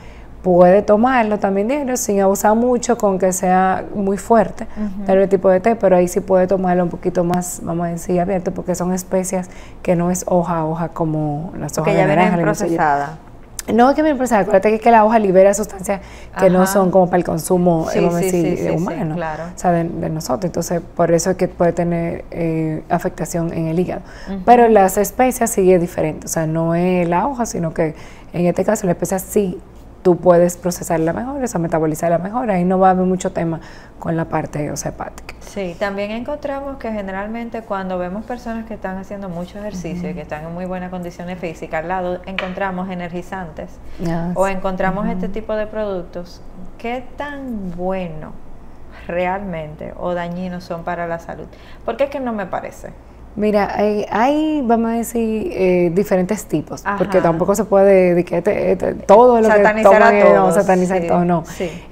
puede tomarlo también diario sin abusar mucho con que sea muy fuerte, tal vez tipo de té, pero ahí sí puede tomarlo un poquito más, vamos a decir, abierto, porque son especias que no es hoja a hoja como las hojas de naranja. Que ya vienen procesadas. No es que vienen procesadas, acuérdate que la hoja libera sustancias que no son como para el consumo, vamos a decir, humano, claro. O sea, de nosotros. Entonces, por eso es que puede tener afectación en el hígado. Pero las especias sí es diferente, o sea, no es la hoja, sino que en este caso la especia sí tú puedes procesarla mejor, o sea, metabolizarla mejor, ahí no va a haber mucho tema con la parte, o sea, hepática. Sí, también encontramos que generalmente cuando vemos personas que están haciendo mucho ejercicio y que están en muy buenas condiciones físicas, al lado encontramos energizantes o encontramos este tipo de productos. ¿Qué tan bueno realmente o dañinos son para la salud? Porque es que no me parece. Mira, hay, vamos a decir, diferentes tipos, porque tampoco se puede dedicar todo lo satanizar que toman, no, satanizar todo, no.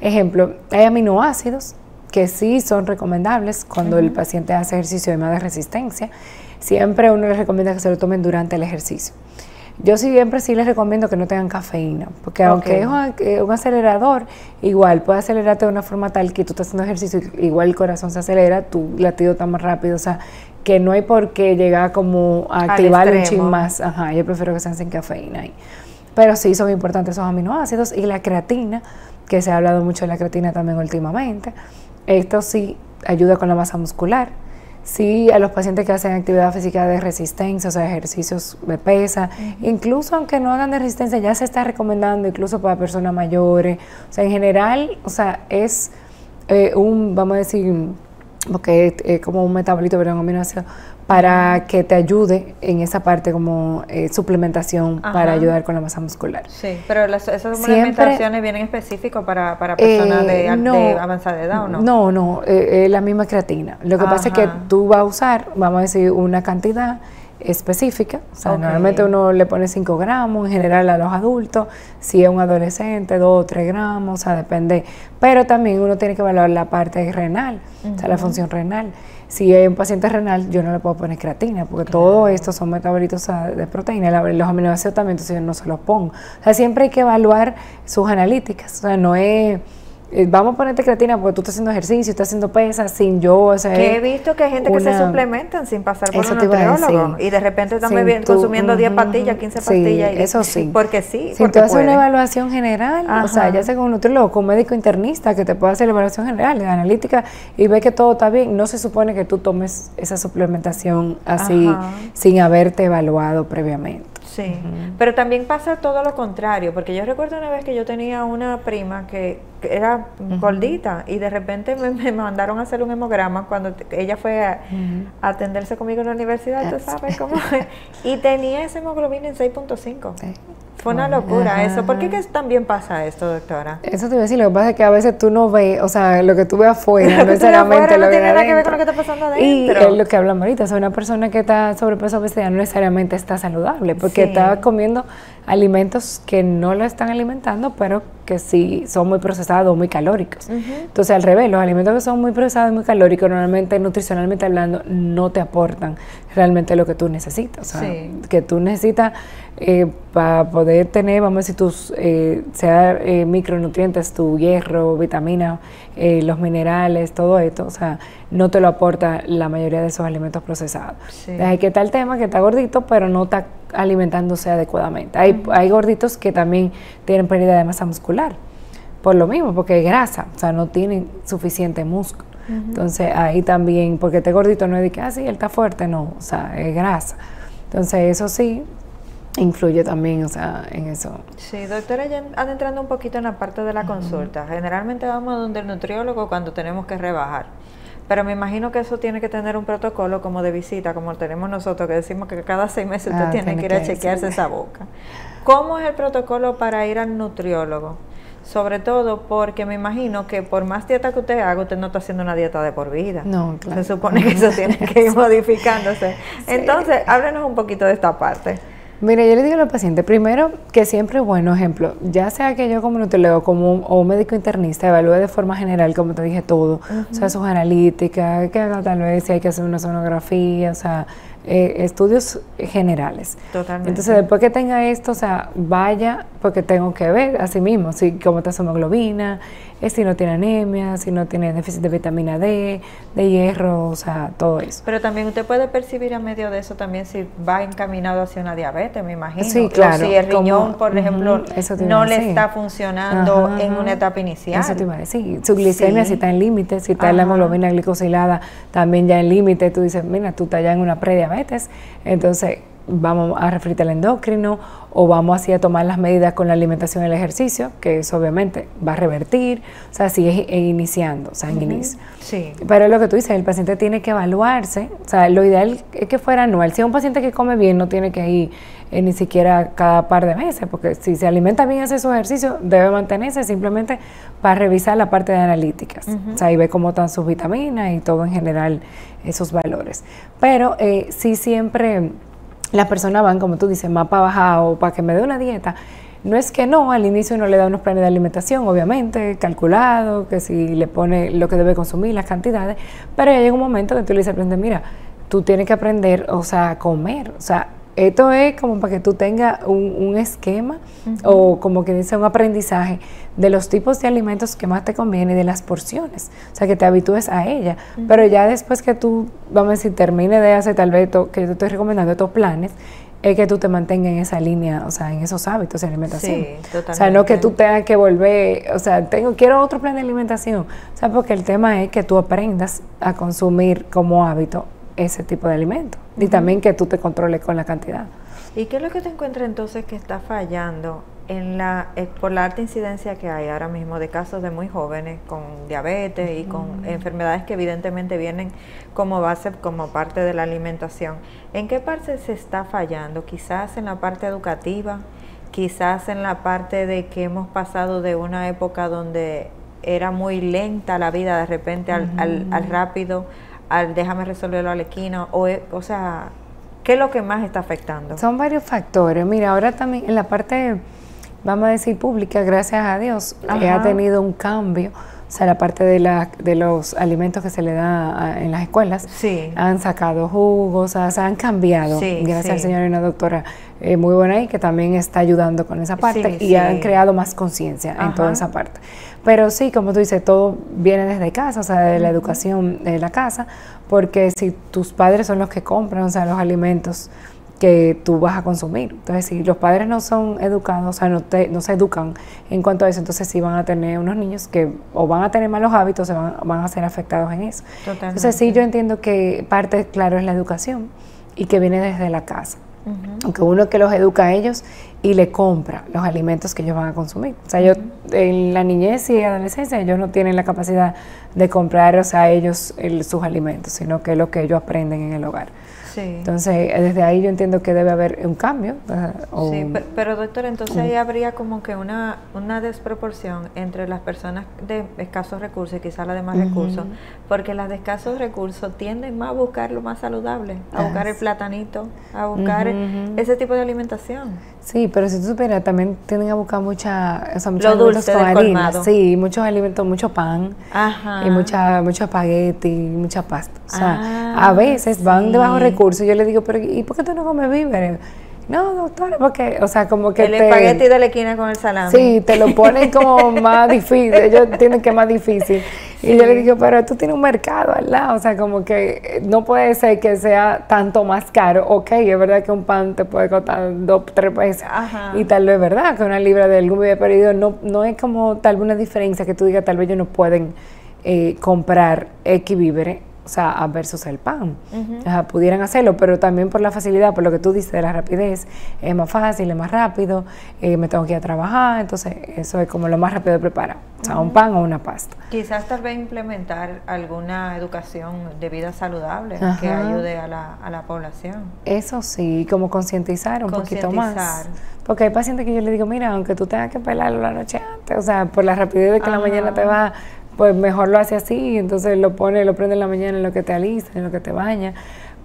Ejemplo, hay aminoácidos que sí son recomendables cuando el paciente hace ejercicio de más resistencia. Siempre uno les recomienda que se lo tomen durante el ejercicio. Yo siempre sí les recomiendo que no tengan cafeína, porque aunque es un acelerador, igual puede acelerarte de una forma tal que tú estás haciendo ejercicio, igual el corazón se acelera, tu latido está más rápido, o sea, que no hay por qué llegar como a activar un chin más. Yo prefiero que sean sin cafeína ahí. Pero sí son importantes esos aminoácidos y la creatina, que se ha hablado mucho de la creatina también últimamente. Esto sí ayuda con la masa muscular. Sí, a los pacientes que hacen actividad física de resistencia, o sea, ejercicios de pesa, incluso aunque no hagan de resistencia, ya se está recomendando incluso para personas mayores. O sea, en general, o sea, es vamos a decir, porque es como un metabolito, pero un aminoácido, para que te ayude en esa parte como suplementación para ayudar con la masa muscular. Sí, pero esas suplementaciones vienen específicas para personas de avanzada edad, ¿o no? No, la misma creatina. Lo que pasa es que tú vas a usar, vamos a decir, una cantidad específica, o sea, normalmente uno le pone 5 gramos, en general a los adultos, si es un adolescente, 2 o 3 gramos, o sea, depende, pero también uno tiene que evaluar la parte renal, o sea, la función renal. Si hay un paciente renal, yo no le puedo poner creatina, porque todo esto son metabolitos de proteína, los aminoácidos también, entonces yo no se los pongo. O sea, siempre hay que evaluar sus analíticas, o sea, no es... vamos a ponerte creatina porque tú estás haciendo ejercicio, estás haciendo pesas sin yo, o sea, que he visto que hay gente que se suplementan sin pasar por un nutriólogo y de repente están consumiendo 10 pastillas, 15 pastillas. Sí, eso sí. Porque sí, si tú haces una evaluación general, o sea, ya sea con un nutriólogo, con un médico internista que te pueda hacer la evaluación general, de analítica, y ve que todo está bien, no se supone que tú tomes esa suplementación así sin haberte evaluado previamente. Sí, pero también pasa todo lo contrario, porque yo recuerdo una vez que yo tenía una prima que era gordita y de repente me mandaron a hacer un hemograma cuando ella fue a atenderse conmigo en la universidad, tú sabes cómo es, y tenía esa hemoglobina en 6.5. Fue una locura eso. ¿Por qué también pasa esto, doctora? Eso te iba a decir, lo que pasa es que a veces tú no ves, o sea, lo que tú ves afuera, no necesariamente lo que tiene nada que ver con lo que está pasando adentro. Y es lo que hablamos ahorita, o sea, una persona que está sobrepeso o obesidad no necesariamente está saludable, porque está comiendo alimentos que no lo están alimentando, pero que sí son muy procesados, muy calóricos. Entonces, al revés, los alimentos que son muy procesados y muy calóricos, normalmente, nutricionalmente hablando, no te aportan realmente lo que tú necesitas. O sea, que tú necesitas para poder tener, vamos a decir, tus micronutrientes, tu hierro, vitaminas, los minerales, todo esto, o sea, no te lo aporta la mayoría de esos alimentos procesados. Hay que está el tema que está gordito, pero no está alimentándose adecuadamente. Hay gorditos que también tienen pérdida de masa muscular, por lo mismo, porque es grasa, o sea, no tienen suficiente músculo. Entonces, ahí también, porque este gordito no es de que, sí, él está fuerte, no, o sea, es grasa. Entonces, eso sí influye también, o sea, en eso. Sí, doctora, ya adentrando un poquito en la parte de la consulta, generalmente vamos a donde el nutriólogo cuando tenemos que rebajar, pero me imagino que eso tiene que tener un protocolo como de visita, como tenemos nosotros, que decimos que cada 6 meses usted tiene que ir a chequearse esa boca. ¿Cómo es el protocolo para ir al nutriólogo? Sobre todo porque me imagino que por más dieta que usted haga, usted no está haciendo una dieta de por vida. No, claro. Se supone que eso tiene que ir modificándose. Entonces, háblenos un poquito de esta parte. Mira, yo le digo a los pacientes, primero, que siempre es bueno, ejemplo, ya sea que yo como nutriólogo o un médico internista evalúe de forma general, como te dije, todo, o sea, sus analíticas, que haga tal vez si hay que hacer una sonografía, o sea, estudios generales. Totalmente. Entonces, después que tenga esto, o sea, vaya, porque tengo que ver así mismo, si cómo está su hemoglobina, si no tiene anemia, si no tiene déficit de vitamina D, de hierro, o sea, todo eso. Pero también usted puede percibir a medio de eso también si va encaminado hacia una diabetes, me imagino. Sí, claro. O si el riñón, por ejemplo, no le está funcionando en una etapa inicial. Eso te iba a decir. Su glicemia, si está en límite, si está la hemoglobina glicosilada también ya en límite, tú dices, mira, tú estás ya en una prediabetes, entonces vamos a referirte al endocrino o vamos así a tomar las medidas con la alimentación y el ejercicio, que eso obviamente va a revertir, o sea, sigue iniciando, o sea, en inicio. Sí. Pero lo que tú dices, el paciente tiene que evaluarse, o sea, lo ideal es que fuera anual. Si es un paciente que come bien, no tiene que ir ni siquiera cada par de meses, porque si se alimenta bien y hace su ejercicio, debe mantenerse simplemente para revisar la parte de analíticas, o sea, y ver cómo están sus vitaminas y todo en general, esos valores. Pero sí siempre las personas van, como tú dices, más para bajar o para que me dé una dieta. No es que no, al inicio uno le da unos planes de alimentación, obviamente, calculado, que si le pone lo que debe consumir, las cantidades, pero ya llega un momento que tú le dices al paciente, mira, tú tienes que aprender, o sea, a comer, o sea, esto es como para que tú tengas un esquema o como que dice un aprendizaje de los tipos de alimentos que más te conviene y de las porciones, o sea, que te habitúes a ella, pero ya después que tú, vamos a decir, termine de hacer tal vez que yo te estoy recomendando estos planes, es que tú te mantengas en esa línea, o sea, en esos hábitos de alimentación. Sí, totalmente. O sea, no que tú tengas que volver, o sea, quiero otro plan de alimentación, o sea, porque el tema es que tú aprendas a consumir como hábito ese tipo de alimentos y también que tú te controles con la cantidad. ¿Y qué es lo que te encuentras entonces que está fallando por la alta incidencia que hay ahora mismo de casos de muy jóvenes con diabetes y con enfermedades que evidentemente vienen como base, como parte de la alimentación, ¿en qué parte se está fallando? Quizás en la parte educativa, quizás en la parte de que hemos pasado de una época donde era muy lenta la vida, de repente al rápido, al déjame resolverlo a la esquina, o sea, ¿qué es lo que más está afectando? Son varios factores. Mira, ahora también en la parte, vamos a decir, pública, gracias a Dios, ha tenido un cambio. O sea, la parte de los alimentos que se le da en las escuelas, han sacado jugos, o sea, han cambiado. Gracias al Señor, y una doctora muy buena ahí que también está ayudando con esa parte y han creado más conciencia en toda esa parte. Pero sí, como tú dices, todo viene desde casa, o sea, de la educación de la casa, porque si tus padres son los que compran, o sea, los alimentos que tú vas a consumir. Entonces, si los padres no son educados, o sea, no se educan en cuanto a eso, entonces sí van a tener unos niños que o van a tener malos hábitos o van a ser afectados en eso. Totalmente. Entonces, sí, yo entiendo que parte, claro, es la educación y que viene desde la casa. Aunque uno que los educa a ellos y le compra los alimentos que ellos van a consumir. O sea, yo en la niñez y adolescencia ellos no tienen la capacidad de comprar, o sea, ellos sus alimentos, sino que es lo que ellos aprenden en el hogar. Entonces, desde ahí yo entiendo que debe haber un cambio. Pero doctora, entonces ahí habría como que una desproporción entre las personas de escasos recursos y quizás las de más recursos, porque las de escasos recursos tienden más a buscar lo más saludable, a buscar el platanito, a buscar ese tipo de alimentación. Sí, pero si tú supieras, también tienden a buscar muchos lo dulce con del harina. colmado. Sí, muchos alimentos, mucho pan, y mucho espagueti, mucha pasta. O sea, a veces van de bajos recursos. Yo le digo, pero ¿y por qué tú no comes víveres? No, doctora, porque, o sea, como que el espagueti de la esquina con el salami. Sí, te lo ponen como más difícil, ellos tienen que más difícil. Y yo le digo, pero tú tienes un mercado al lado, o sea, como que no puede ser que sea tanto más caro. Ok, es verdad que un pan te puede costar 2, 3 pesos. Y tal vez es verdad que una libra de algún víver perdido no es como tal vez una diferencia que tú digas, tal vez ellos no pueden comprar X víveres, o sea, versus el pan. O sea, pudieran hacerlo, pero también por la facilidad, por lo que tú dices de la rapidez, es más fácil, es más rápido, me tengo que ir a trabajar, entonces eso es como lo más rápido de preparar, o sea, un pan o una pasta. Quizás tal vez implementar alguna educación de vida saludable que ayude a la población. Eso sí, como concientizar un poquito más. Porque hay pacientes que yo le digo, mira, aunque tú tengas que pelarlo la noche antes, o sea, por la rapidez de que la mañana te va, pues mejor lo hace así, entonces lo prende en la mañana en lo que te alista, en lo que te baña,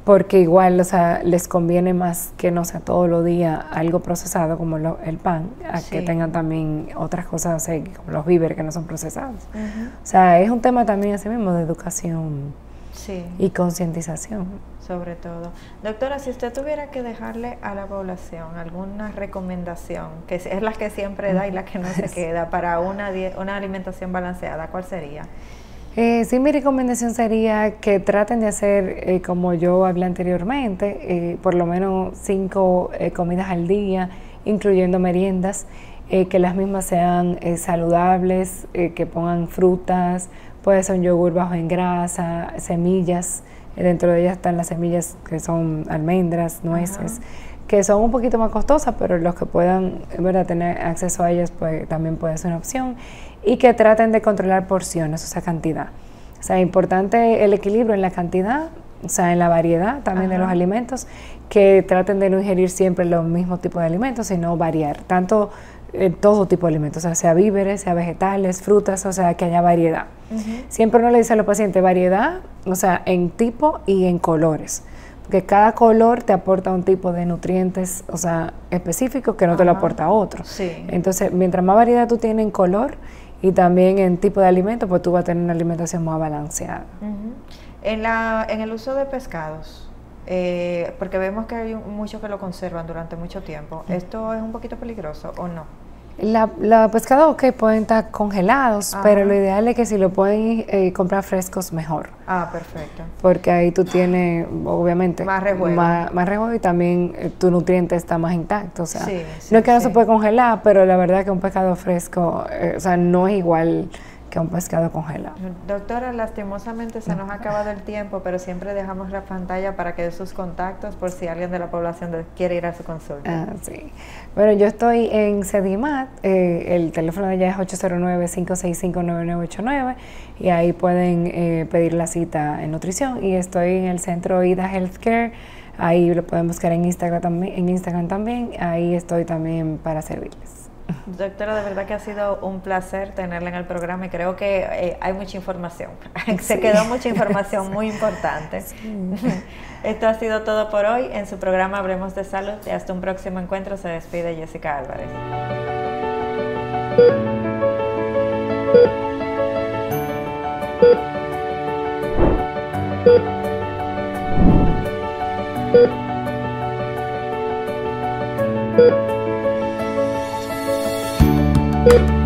porque igual, o sea, les conviene más que no sea todos los días algo procesado como el pan, a que tengan también otras cosas, como los víveres que no son procesados. O sea, es un tema también así mismo de educación y concientización. Sobre todo. Doctora, si usted tuviera que dejarle a la población alguna recomendación, que es la que siempre da y la que no se queda, para una alimentación balanceada, ¿cuál sería? Sí, mi recomendación sería que traten de hacer, como yo hablé anteriormente, por lo menos 5 comidas al día, incluyendo meriendas, que las mismas sean saludables, que pongan frutas, puede ser un yogur bajo en grasa, semillas. Dentro de ellas están las semillas que son almendras, nueces, que son un poquito más costosas, pero los que puedan, en verdad, tener acceso a ellas, pues también puede ser una opción. Y que traten de controlar porciones, o sea, cantidad. O sea, es importante el equilibrio en la cantidad, o sea, en la variedad también de los alimentos, que traten de no ingerir siempre los mismos tipos de alimentos, sino variar, tanto todo tipo de alimentos, o sea víveres, sea vegetales, frutas, o sea, que haya variedad. Siempre uno le dice a los pacientes variedad, o sea, en tipo y en colores, porque cada color te aporta un tipo de nutrientes, o sea, específico que no te lo aporta otro. Entonces, mientras más variedad tú tienes en color y también en tipo de alimento, pues tú vas a tener una alimentación más balanceada. En el uso de pescados, porque vemos que hay muchos que lo conservan durante mucho tiempo, ¿esto es un poquito peligroso o no? Los pescados pueden estar congelados, pero lo ideal es que si lo pueden comprar frescos, mejor. Perfecto. Porque ahí tú tienes, obviamente, más rejuego. Más rejuego y también tu nutriente está más intacto. O sea, no es que no se puede congelar, pero la verdad que un pescado fresco, o sea, no es igual que un pescado congelado. Doctora, lastimosamente se nos ha acabado el tiempo, pero siempre dejamos la pantalla para que dé sus contactos por si alguien de la población quiere ir a su consulta. Sí. Bueno, yo estoy en Sedimat, el teléfono de allá es 809-565-9989 y ahí pueden pedir la cita en nutrición, y estoy en el centro IDA Healthcare, ahí lo pueden buscar en Instagram también, ahí estoy también para servirles. Doctora, de verdad que ha sido un placer tenerla en el programa y creo que hay mucha información. Se quedó mucha información muy importante. Sí. Esto ha sido todo por hoy en su programa Hablemos de Salud, y hasta un próximo encuentro. Se despide Jessica Álvarez. Thank you.